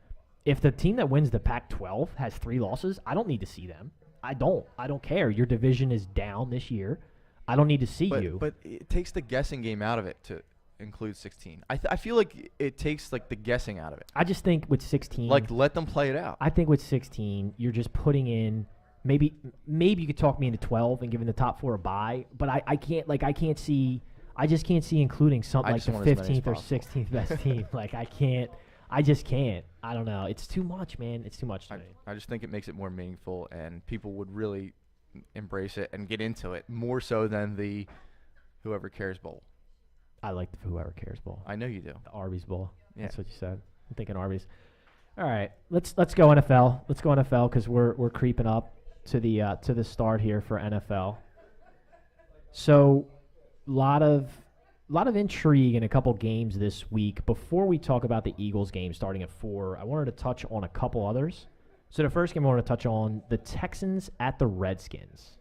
If the team that wins the Pac-12 has 3 losses, I don't need to see them. I don't care. Your division is down this year. I don't need to see you. But it takes the guessing game out of it to include 16. I feel like it takes like the guessing out of it. I just think with 16, like let them play it out. I think with 16, you're just putting in. Maybe you could talk me into 12 and giving the top 4 a bye, but I can't see. I just can't see including something like the 15th or 16th best team. Like I just can't. I don't know. It's too much, man. It's too much to me. I just think it makes it more meaningful, and people would really embrace it and get into it more so than the Whoever Cares Bowl. I like the Whoever Cares Bowl. I know you do. The Arby's Bowl. Yeah. That's what you said. I'm thinking Arby's. All right, let's go NFL. Let's go NFL because we're creeping up to the start here for NFL. So, lot of intrigue in a couple games this week. Before we talk about the Eagles game starting at 4, I wanted to touch on a couple others. So the first game I want to touch on, the Texans at the Redskins.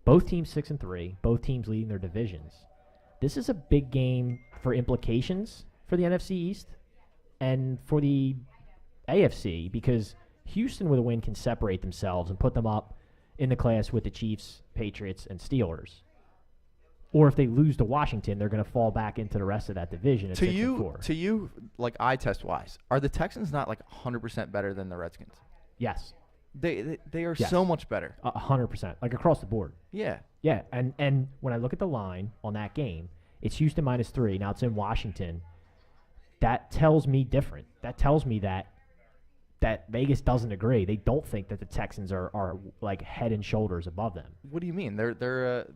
Both teams 6-3, both teams leading their divisions. This is a big game for implications for the NFC East and for the AFC because Houston with a win can separate themselves and put them up in the class with the Chiefs, Patriots, and Steelers. Or if they lose to Washington, they're going to fall back into the rest of that division at 6-4. To you, like eye test wise, are the Texans not like 100% better than the Redskins? Yes. They are so much better. 100%, like across the board. Yeah. Yeah, and when I look at the line on that game, it's Houston -3. Now it's in Washington. That tells me different. That tells me that Vegas doesn't agree. They don't think that the Texans are like head and shoulders above them. What do you mean? They're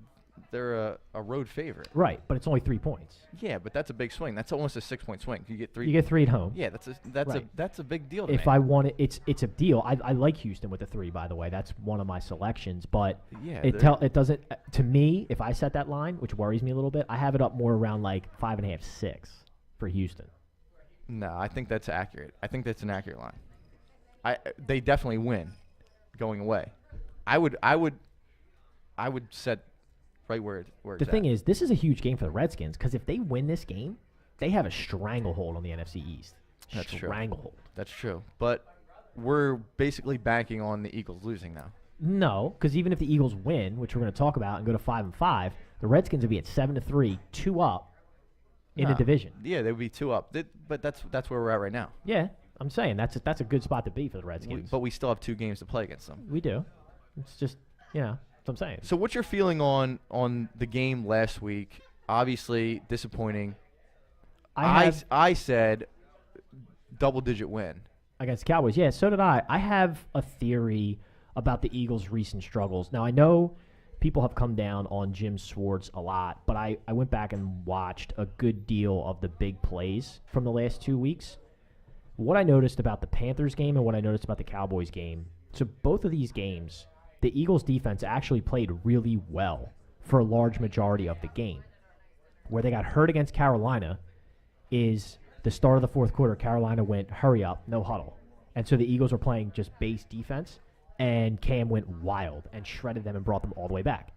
a road favorite. Right, but it's only 3 points. Yeah, but that's a big swing. That's almost a 6-point swing. You get 3. You get 3 at home. Yeah, that's a big deal to if me. I want it, it's a deal. I like Houston with the 3, by the way. That's one of my selections. But yeah, it doesn't to me. If I set that line, which worries me a little bit, I have it up more around like 5.5, 6 for Houston. No, I think that's accurate. I think that's an accurate line. They definitely win going away. I would set right where The it's thing at. is, this is a huge game for the Redskins because if they win this game, they have a stranglehold on the NFC East. That's true. Stranglehold. That's true. But we're basically banking on the Eagles losing now. No, because even if the Eagles win, which we're going to talk about, and go to 5-5, the Redskins would be at 7-3, 2 up in the division. Yeah, they would be 2 up. But that's where we're at right now. Yeah, I'm saying that's a good spot to be for the Redskins. But we still have 2 games to play against them. We do. It's just, that's what I'm saying. So what's your feeling on the game last week? Obviously disappointing. I said double-digit win. Against the Cowboys, yeah, so did I. I have a theory about the Eagles' recent struggles. Now, I know people have come down on Jim Schwartz a lot, but I went back and watched a good deal of the big plays from the last 2 weeks. What I noticed about the Panthers game and what I noticed about the Cowboys game, so both of these games, the Eagles' defense actually played really well for a large majority of the game. Where they got hurt against Carolina is the start of the fourth quarter, Carolina went, hurry up, no huddle. And so the Eagles were playing just base defense, and Cam went wild and shredded them and brought them all the way back.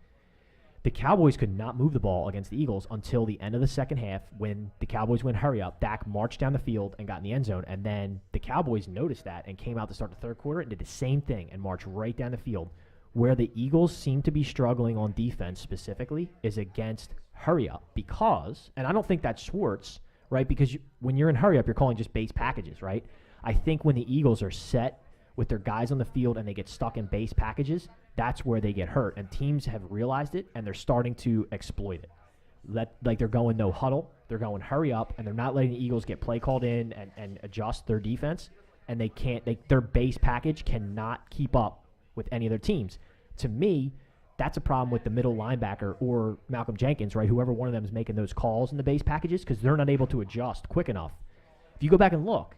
The Cowboys could not move the ball against the Eagles until the end of the second half when the Cowboys went hurry up. Dak marched down the field and got in the end zone, and then the Cowboys noticed that and came out to start the third quarter and did the same thing and marched right down the field. Where the Eagles seem to be struggling on defense specifically is against hurry up because, and I don't think that's Schwartz, right? Because when you're in hurry up, you're calling just base packages, right? I think when the Eagles are set with their guys on the field and they get stuck in base packages, that's where they get hurt. And teams have realized it, and they're starting to exploit it. Like they're going no huddle, they're going hurry up, and they're not letting the Eagles get play called in and adjust their defense. And their base package cannot keep up with any of their teams. To me, that's a problem with the middle linebacker or Malcolm Jenkins, right? Whoever one of them is making those calls in the base packages because they're not able to adjust quick enough. If you go back and look,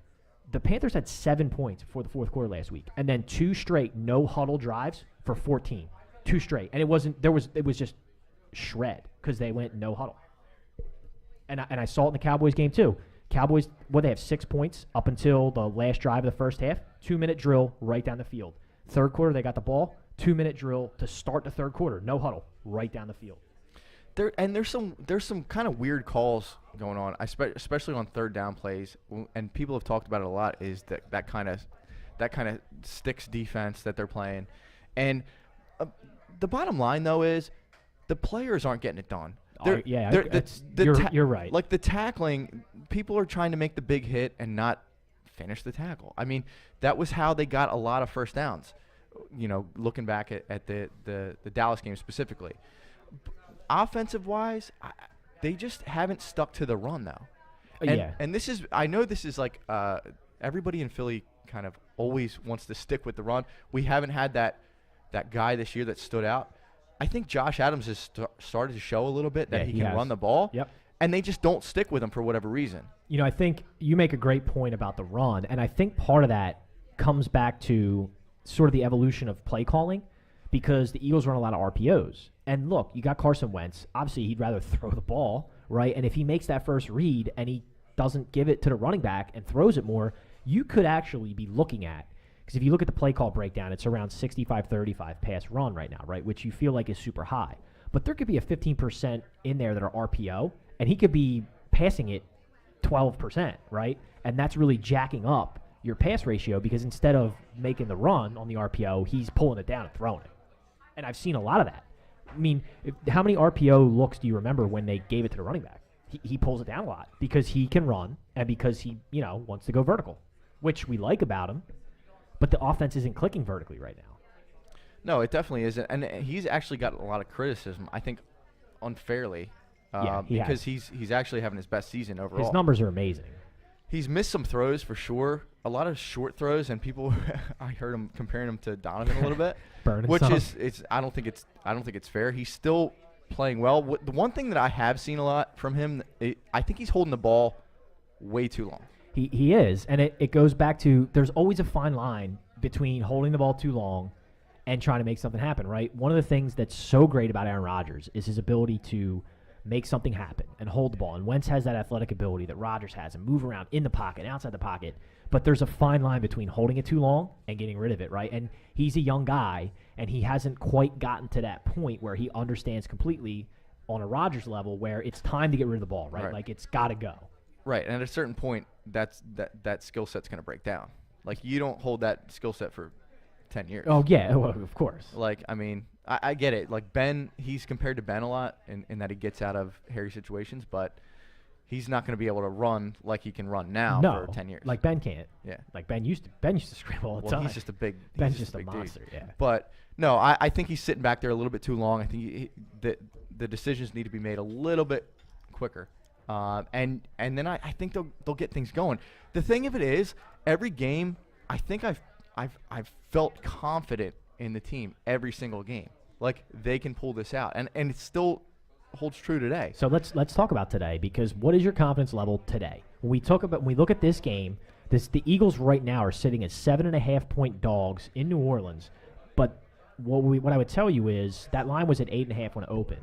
the Panthers had 7 points for the fourth quarter last week, and then 2 straight no huddle drives for 14. 2 straight, and it was just shred because they went no huddle. And I saw it in the Cowboys game too. Cowboys, they have 6 points up until the last drive of the first half. 2-minute drill right down the field. Third quarter, they got the ball. 2-minute drill to start the third quarter. No huddle, right down the field. There's some kind of weird calls going on, especially on third down plays, and people have talked about it a lot. Is that kind of sticks defense that they're playing, and the bottom line though is the players aren't getting it done. You're right. Like the tackling, people are trying to make the big hit and not finish the tackle. I mean, that was how they got a lot of first downs. Looking back at the Dallas game specifically. Offensive wise, they just haven't stuck to the run though. And I know this is like everybody in Philly kind of always wants to stick with the run. We haven't had that guy this year that stood out. I think Josh Adams has started to show a little bit that he can run the ball. Yep. And they just don't stick with him for whatever reason. I think you make a great point about the run, and I think part of that comes back to sort of the evolution of play calling because the Eagles run a lot of RPOs. And look, you got Carson Wentz. Obviously, he'd rather throw the ball, right? And if he makes that first read and he doesn't give it to the running back and throws it more, you could actually be looking at, because if you look at the play call breakdown, it's around 65-35 pass run right now, right? Which you feel like is super high. But there could be a 15% in there that are RPO, and he could be passing it 12%, right? And that's really jacking up your pass ratio because instead of making the run on the RPO, he's pulling it down and throwing it. And I've seen a lot of that. I mean, how many RPO looks do you remember when they gave it to the running back? He pulls it down a lot because he can run and because he, wants to go vertical, which we like about him. But the offense isn't clicking vertically right now. No, it definitely isn't. And he's actually got a lot of criticism, I think, unfairly. Because he's actually having his best season overall. His numbers are amazing. He's missed some throws for sure. A lot of short throws, and people, I heard him comparing him to Donovan a little bit, which is I don't think it's fair. He's still playing well. The one thing that I have seen a lot from him, I think he's holding the ball way too long. He is, and it goes back to there's always a fine line between holding the ball too long and trying to make something happen, right? One of the things that's so great about Aaron Rodgers is his ability to make something happen and hold the ball. And Wentz has that athletic ability that Rodgers has and move around in the pocket, outside the pocket. But there's a fine line between holding it too long and getting rid of it, right? And he's a young guy, and he hasn't quite gotten to that point where he understands completely on a Rodgers level where it's time to get rid of the ball, right? Like, it's got to go. Right, and at a certain point, that skill set's going to break down. Like, you don't hold that skill set for 10 years. Oh, yeah, well, of course. Like, I mean, I get it. Like, Ben, he's compared to Ben a lot in that he gets out of hairy situations, but he's not going to be able to run like he can run now for 10 years. Like Ben can't. Yeah. Like Ben used to scramble all the time. He's just a big Ben's he's just a monster, dude. yeah. But, no, I think he's sitting back there a little bit too long. I think the decisions need to be made a little bit quicker. And then I think they'll get things going. The thing of it is, every game, I think I've felt confident in the team every single game. Like, they can pull this out, and it still holds true today. So let's talk about today, because what is your confidence level today? When we look at this game, the Eagles right now are sitting at 7.5-point dogs in New Orleans. But what I would tell you is that line was at 8.5 when it opened.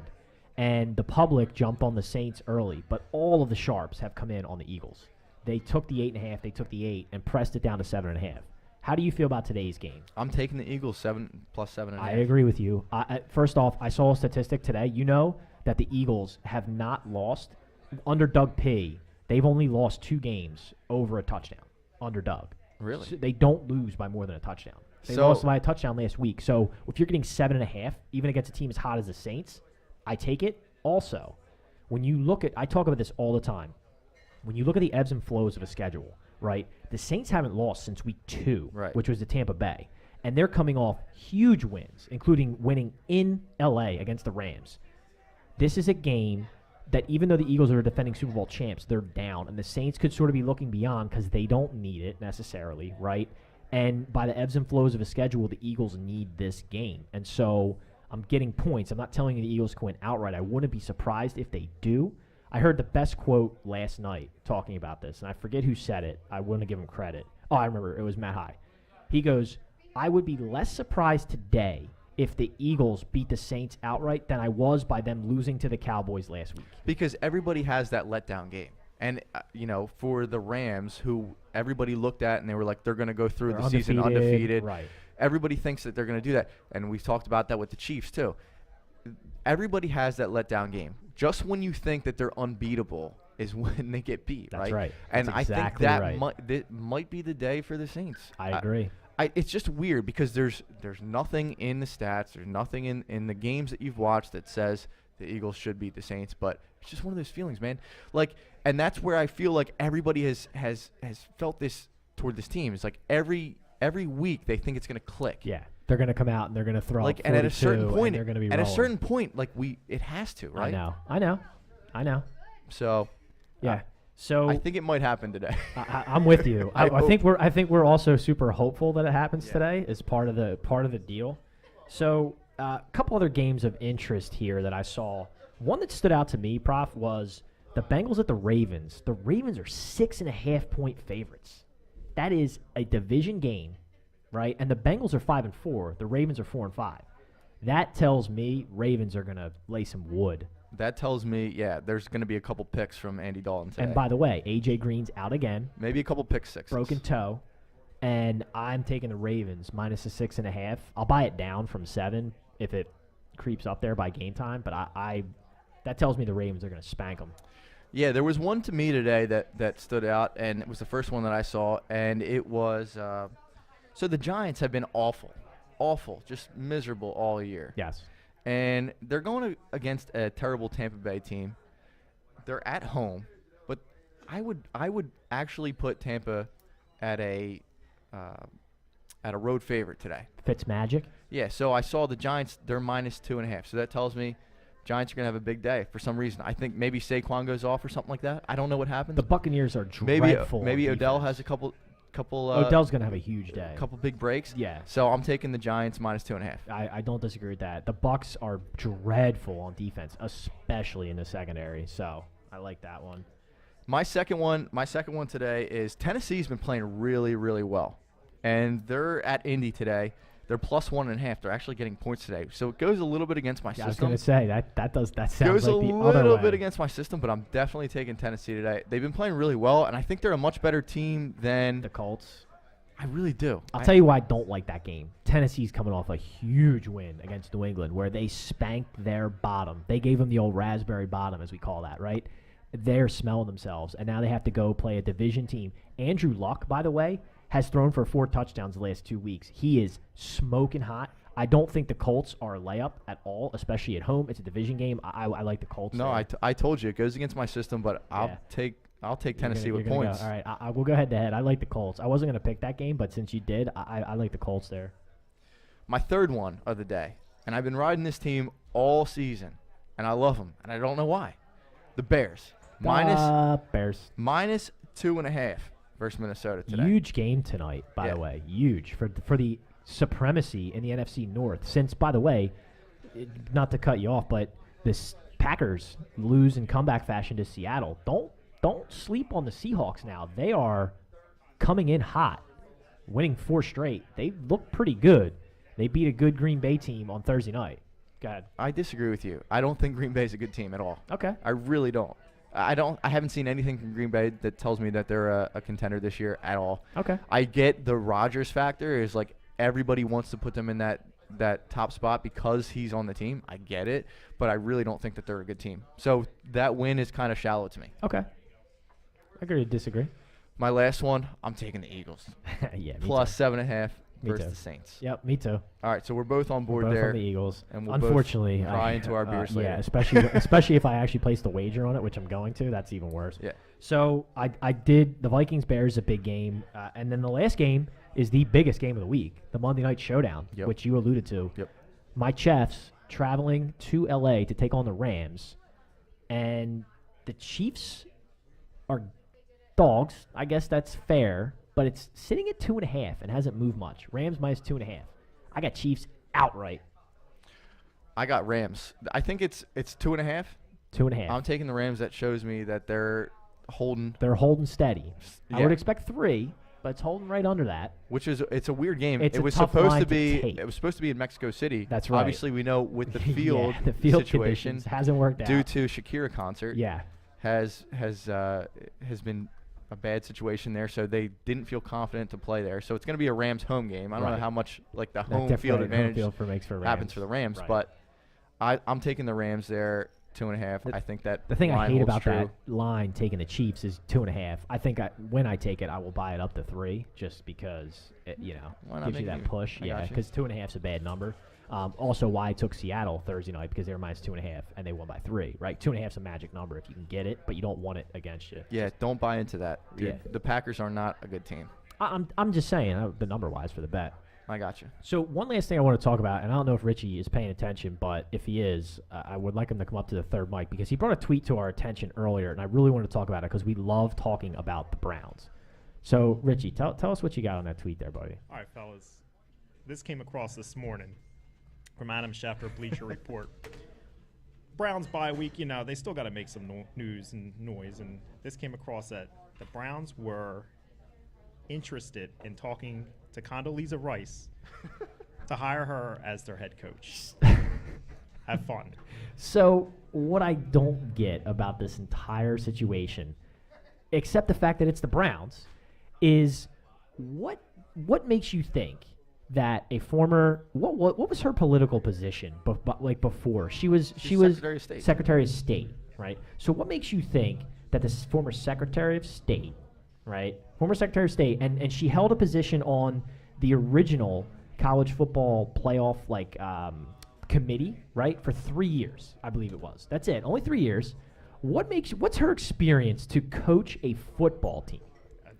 And the public jumped on the Saints early, but all of the sharps have come in on the Eagles. They took the 8.5, they took the 8, and pressed it down to 7.5. How do you feel about today's game? I'm taking the Eagles 7 plus 7.5. I agree with you. First off, I saw a statistic today. You know that the Eagles have not lost under Doug P. They've only lost 2 games over a touchdown under Doug. Really? So they don't lose by more than a touchdown. They lost by a touchdown last week. So if you're getting 7.5, even against a team as hot as the Saints, I take it. Also, when you look at, I talk about this all the time, when you look at the ebbs and flows of a schedule, right, the Saints haven't lost since week 2, right, which was the Tampa Bay. And they're coming off huge wins, including winning in L.A. against the Rams. This is a game that even though the Eagles are defending Super Bowl champs, they're down. And the Saints could sort of be looking beyond because they don't need it necessarily, right? And by the ebbs and flows of a schedule, the Eagles need this game. And so I'm getting points. I'm not telling you the Eagles can win outright. I wouldn't be surprised if they do. I heard the best quote last night talking about this, and I forget who said it. I wouldn't give him credit. Oh, I remember. It was Matt High. He goes, I would be less surprised today if the Eagles beat the Saints outright than I was by them losing to the Cowboys last week. Because everybody has that letdown game. And, for the Rams, who everybody looked at and they were like, they're going to go through the season undefeated. Right. Everybody thinks that they're going to do that. And we've talked about that with the Chiefs, too. Everybody has that letdown game. Just when you think that they're unbeatable is when they get beat, That's right? right. And That's I exactly think that right. might be the day for the Saints. I agree. It's just weird because there's nothing in the stats, there's nothing in the games that you've watched that says the Eagles should beat the Saints, but it's just one of those feelings, man. Like, and that's where I feel like everybody has felt this toward this team. It's like every week they think it's going to click. Yeah. They're going to come out and they're going to throw like, up 42, and at a certain point, they're going to be at rolling. a certain point, like it has to, right? I know. So, yeah. So I think it might happen today. I'm with you. I think we're also super hopeful that it happens today as part of the deal. So a couple other games of interest here that I saw. One that stood out to me, Prof, was the Bengals at the Ravens. The Ravens are 6.5-point favorites. That is a division game, right? And the Bengals are 5-4. The Ravens are 4-5. That tells me Ravens are going to lay some wood. That tells me, there's going to be a couple picks from Andy Dalton today. And by the way, A.J. Green's out again. Maybe a couple pick sixes. Broken toe. And I'm taking the Ravens minus a 6.5. I'll buy it down from 7 if it creeps up there by game time. But I that tells me the Ravens are going to spank them. Yeah, there was one to me today that stood out, and it was the first one that I saw. And it was so the Giants have been awful, just miserable all year. Yes. And they're going against a terrible Tampa Bay team. They're at home, but I would actually put Tampa at a road favorite today. Fitzmagic? Yeah, so I saw the Giants, they're minus 2.5. So that tells me Giants are going to have a big day for some reason. I think maybe Saquon goes off or something like that. I don't know what happens. The Buccaneers are dreadful. Maybe Odell defense. has a couple Odell's going to have a huge day. couple big breaks. Yeah. So I'm taking the Giants minus 2.5. I don't disagree with that. The Bucs are dreadful on defense, especially in the secondary. So I like that one. My second one today is Tennessee's been playing really, really well. And they're at Indy today. They're plus 1.5. They're actually getting points today. So it goes a little bit against my Yeah, I was system. going to say, that sounds Goes like a the other little way. bit against my system, but I'm definitely taking Tennessee today. They've been playing really well, and I think they're a much better team than The Colts. I really do. I'll tell you why I don't like that game. Tennessee's coming off a huge win against New England where they spanked their bottom. They gave them the old raspberry bottom, as we call that, right? They're smelling themselves, and now they have to go play a division team. Andrew Luck, by the way, has thrown for 4 touchdowns the last 2 weeks. He is smoking hot. I don't think the Colts are a layup at all, especially at home. It's a division game. I like the Colts. No, there. I told you it goes against my system, but Yeah. I'll take Tennessee You're with gonna points. Go. All right, I will go head to head. I like the Colts. I wasn't going to pick that game, but since you did, I like the Colts there. My third one of the day, and I've been riding this team all season, and I love them, and I don't know why. The Bears. Bears. Minus 2.5 versus Minnesota today. Huge game tonight, by Yeah. the way. Huge for the supremacy in the NFC North. Since, by the way, not to cut you off, but this Packers lose in comeback fashion to Seattle. Don't sleep on the Seahawks now. They are coming in hot, winning 4 straight. They look pretty good. They beat a good Green Bay team on Thursday night. Go ahead. I disagree with you. I don't think Green Bay is a good team at all. Okay. I really don't. I haven't seen anything from Green Bay that tells me that they're a contender this year at all. Okay. I get the Rodgers factor is like everybody wants to put them in that top spot because he's on the team. I get it, but I really don't think that they're a good team. So that win is kind of shallow to me. Okay. I agree to disagree. My last one, I'm taking the Eagles. Yeah, me Plus too. 7.5 Me versus too. the Saints. Yep, me too. All right, so we're both on board We're both there. on the Eagles. and we'll Unfortunately, both cry into our beers later. Yeah, especially if I actually place the wager on it, which I'm going to. That's even worse. Yeah. So I did the Vikings Bears a big game, and then the last game is the biggest game of the week, the Monday Night Showdown, Yep. which you alluded to. Yep. My Chiefs traveling to LA to take on the Rams, and the Chiefs are dogs. I guess that's fair, but it's sitting at 2.5 and hasn't moved much. Rams minus 2.5. I got Chiefs outright. I got Rams. I think it's 2.5. 2.5. I'm taking the Rams. That shows me that they're holding, They're holding steady. I Yeah. would expect 3, but it's holding right under that. which is it's a weird game. It's it a was tough supposed line to to be. take. It was supposed to be in Mexico City. That's right. Obviously, we know with the field, yeah, the field situation conditions hasn't worked out. due to Shakira concert Yeah. has been a bad situation there. So they didn't feel confident to play there. So it's going to be a Rams home game. I don't know Right. how much like the That home definitely- field home advantage field makes for Rams. happens for the Rams, Right. but I'm taking the Rams there 2.5. I think that The thing I line hate holds about true. that line taking the Chiefs is 2.5. I think when I take it, I will buy it up to 3, just because it Why not gives you make that it- push. I Yeah, got you. because 2.5 is a bad number. Also, why I took Seattle Thursday night, because they were minus 2.5 and they won by 3. Right, 2.5 is a magic number if you can get it, but you don't want it against you. Yeah, don't buy into that. Dude, Yeah. The Packers are not a good team. I'm just saying the number wise for the bet. I got you. So one last thing I want to talk about, and I don't know if Richie is paying attention, but if he is, I would like him to come up to the third mic because he brought a tweet to our attention earlier, and I really want to talk about it because we love talking about the Browns. So Richie, tell us what you got on that tweet there, buddy. All right, fellas. This came across this morning from Adam Schefter, Bleacher Report. Browns bye week, they still got to make some news and noise. And this came across that the Browns were interested in talking to Condoleezza Rice to hire her as their head coach. Have fun. So what I don't get about this entire situation, except the fact that it's the Browns, is what makes you think that a former what was her political position before she was Secretary of State. Secretary of State, right? So what makes you think that this former Secretary of State, right, former Secretary of State, and she held a position on the original college football playoff committee, right, for 3 years, I believe it was. That's it, only 3 years. What's her experience to coach a football team?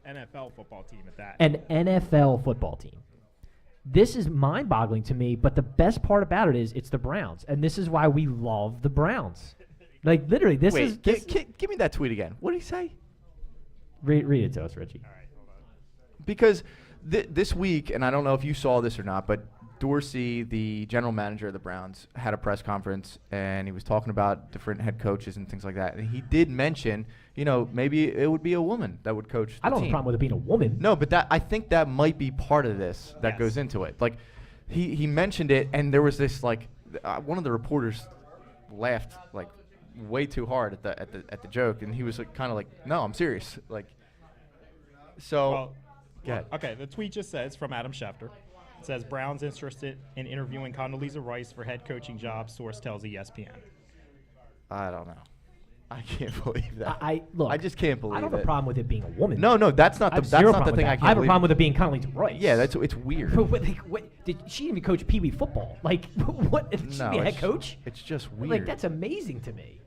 An NFL football team at that. An NFL football team. This is mind-boggling to me, but the best part about it is it's the Browns, and this is why we love the Browns. Like, literally, this is... Wait, give me that tweet again. What did he say? Read it to us, Richie. All right, hold on. Because this week, and I don't know if you saw this or not, but Dorsey, the general manager of the Browns, had a press conference, and he was talking about different head coaches and things like that. And he did mention, maybe it would be a woman that would coach the I don't have team. a problem with it being a woman. No, but I think that might be part of this that Yes. goes into it. Like, he mentioned it, and there was this like one of the reporters laughed like way too hard at the joke, and he was like, kind of like, no, I'm serious, like. So, Well, go ahead. okay, the tweet just says from Adam Schefter. It says Brown's interested in interviewing Condoleezza Rice for head coaching job. Source tells ESPN. I don't know. I can't believe that. Look. I just can't believe it. I don't have a problem with it being a woman. No, that's not I the have that's zero not the problem with thing that. I can't. I have a believe. problem with it being Condoleezza Rice. Yeah, it's weird. Did she even coach Pee Wee football? Like, what? Did she be a head coach? It's just weird. Like, that's amazing to me.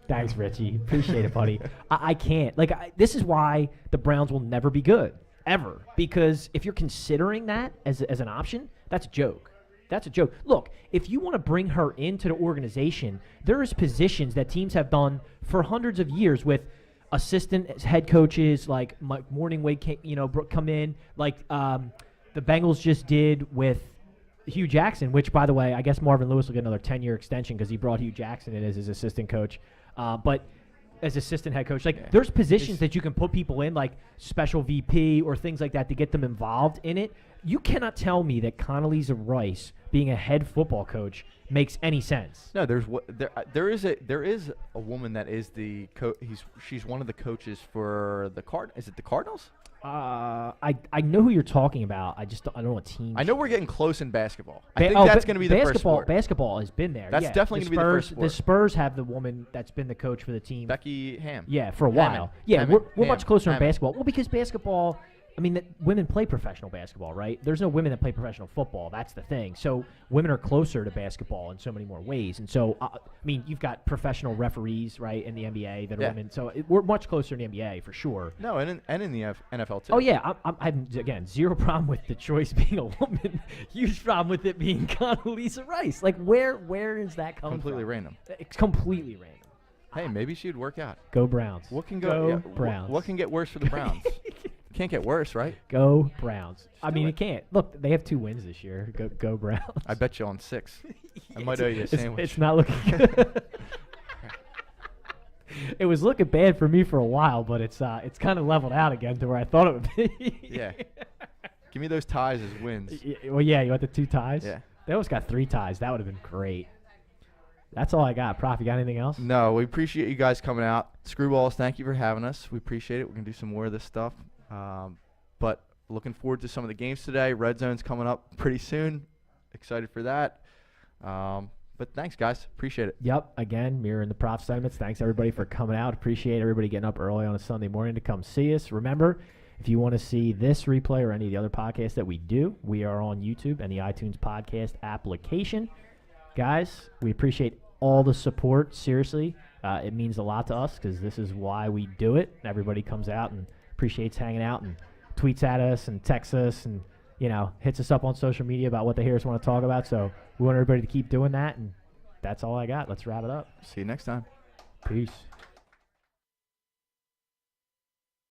Thanks, Richie. Appreciate it, buddy. I can't. Like, this is why the Browns will never be good, ever. Because if you're considering that as an option, that's a joke. That's a joke. Look, if you want to bring her into the organization, there is positions that teams have done for hundreds of years with assistant head coaches like Mike Morningway, come in, like the Bengals just did with Hugh Jackson, which, by the way, I guess Marvin Lewis will get another 10-year extension because he brought Hugh Jackson in as his assistant coach. But as assistant head coach, there's positions that you can put people in, like special VP or things like that, to get them involved in it. You cannot tell me that Condoleezza Rice being a head football coach makes any sense. No, there is a woman that is the she's one of the coaches for the Is it the Cardinals? I know who you're talking about. I don't know what team. I know we're getting close in basketball. I think that's going to be the first sport. Basketball has been there. That's definitely going to be the first sport. The Spurs have the woman that's been the coach for the team. Becky Ham. Yeah, for a while. We're much closer in basketball. Well, because basketball, I mean, women play professional basketball, right? There's no women that play professional football. That's the thing. So women are closer to basketball in so many more ways. And so, I mean, you've got professional referees, right, in the NBA that are women. So we're much closer in the NBA for sure. No, and in the NFL too. Oh yeah, I have again zero problem with the choice being a woman. Huge problem with it being Condoleezza Rice. Like, where is that coming Completely from? random. It's completely random. Hey, maybe she'd work out. Go Browns. What can go Browns? What can get worse for the Browns? Can't get worse, right? Go Browns. I mean, do it can't. Look, they have 2 wins this year. Go Browns. I bet you on 6. I might owe you a sandwich. It's not looking good. It was looking bad for me for a while, but it's kind of leveled out again to where I thought it would be. Yeah. Give me those ties as wins. Well, yeah, you want the 2 ties? Yeah. They almost got 3 ties. That would have been great. That's all I got. Prof, you got anything else? No, we appreciate you guys coming out. Screwballs, thank you for having us. We appreciate it. We're going to do some more of this stuff. But looking forward to some of the games today. Red Zone's coming up pretty soon. Excited for that. But thanks, guys. Appreciate it. Yep. Again, mirroring the Prof sentiments. Thanks, everybody, for coming out. Appreciate everybody getting up early on a Sunday morning to come see us. Remember, if you want to see this replay or any of the other podcasts that we do, we are on YouTube and the iTunes podcast application. Guys, we appreciate all the support. Seriously, it means a lot to us because this is why we do it. Everybody comes out and appreciates hanging out and tweets at us and texts us and, hits us up on social media about what they hear us want to talk about. So we want everybody to keep doing that, and that's all I got. Let's wrap it up. See you next time. Peace.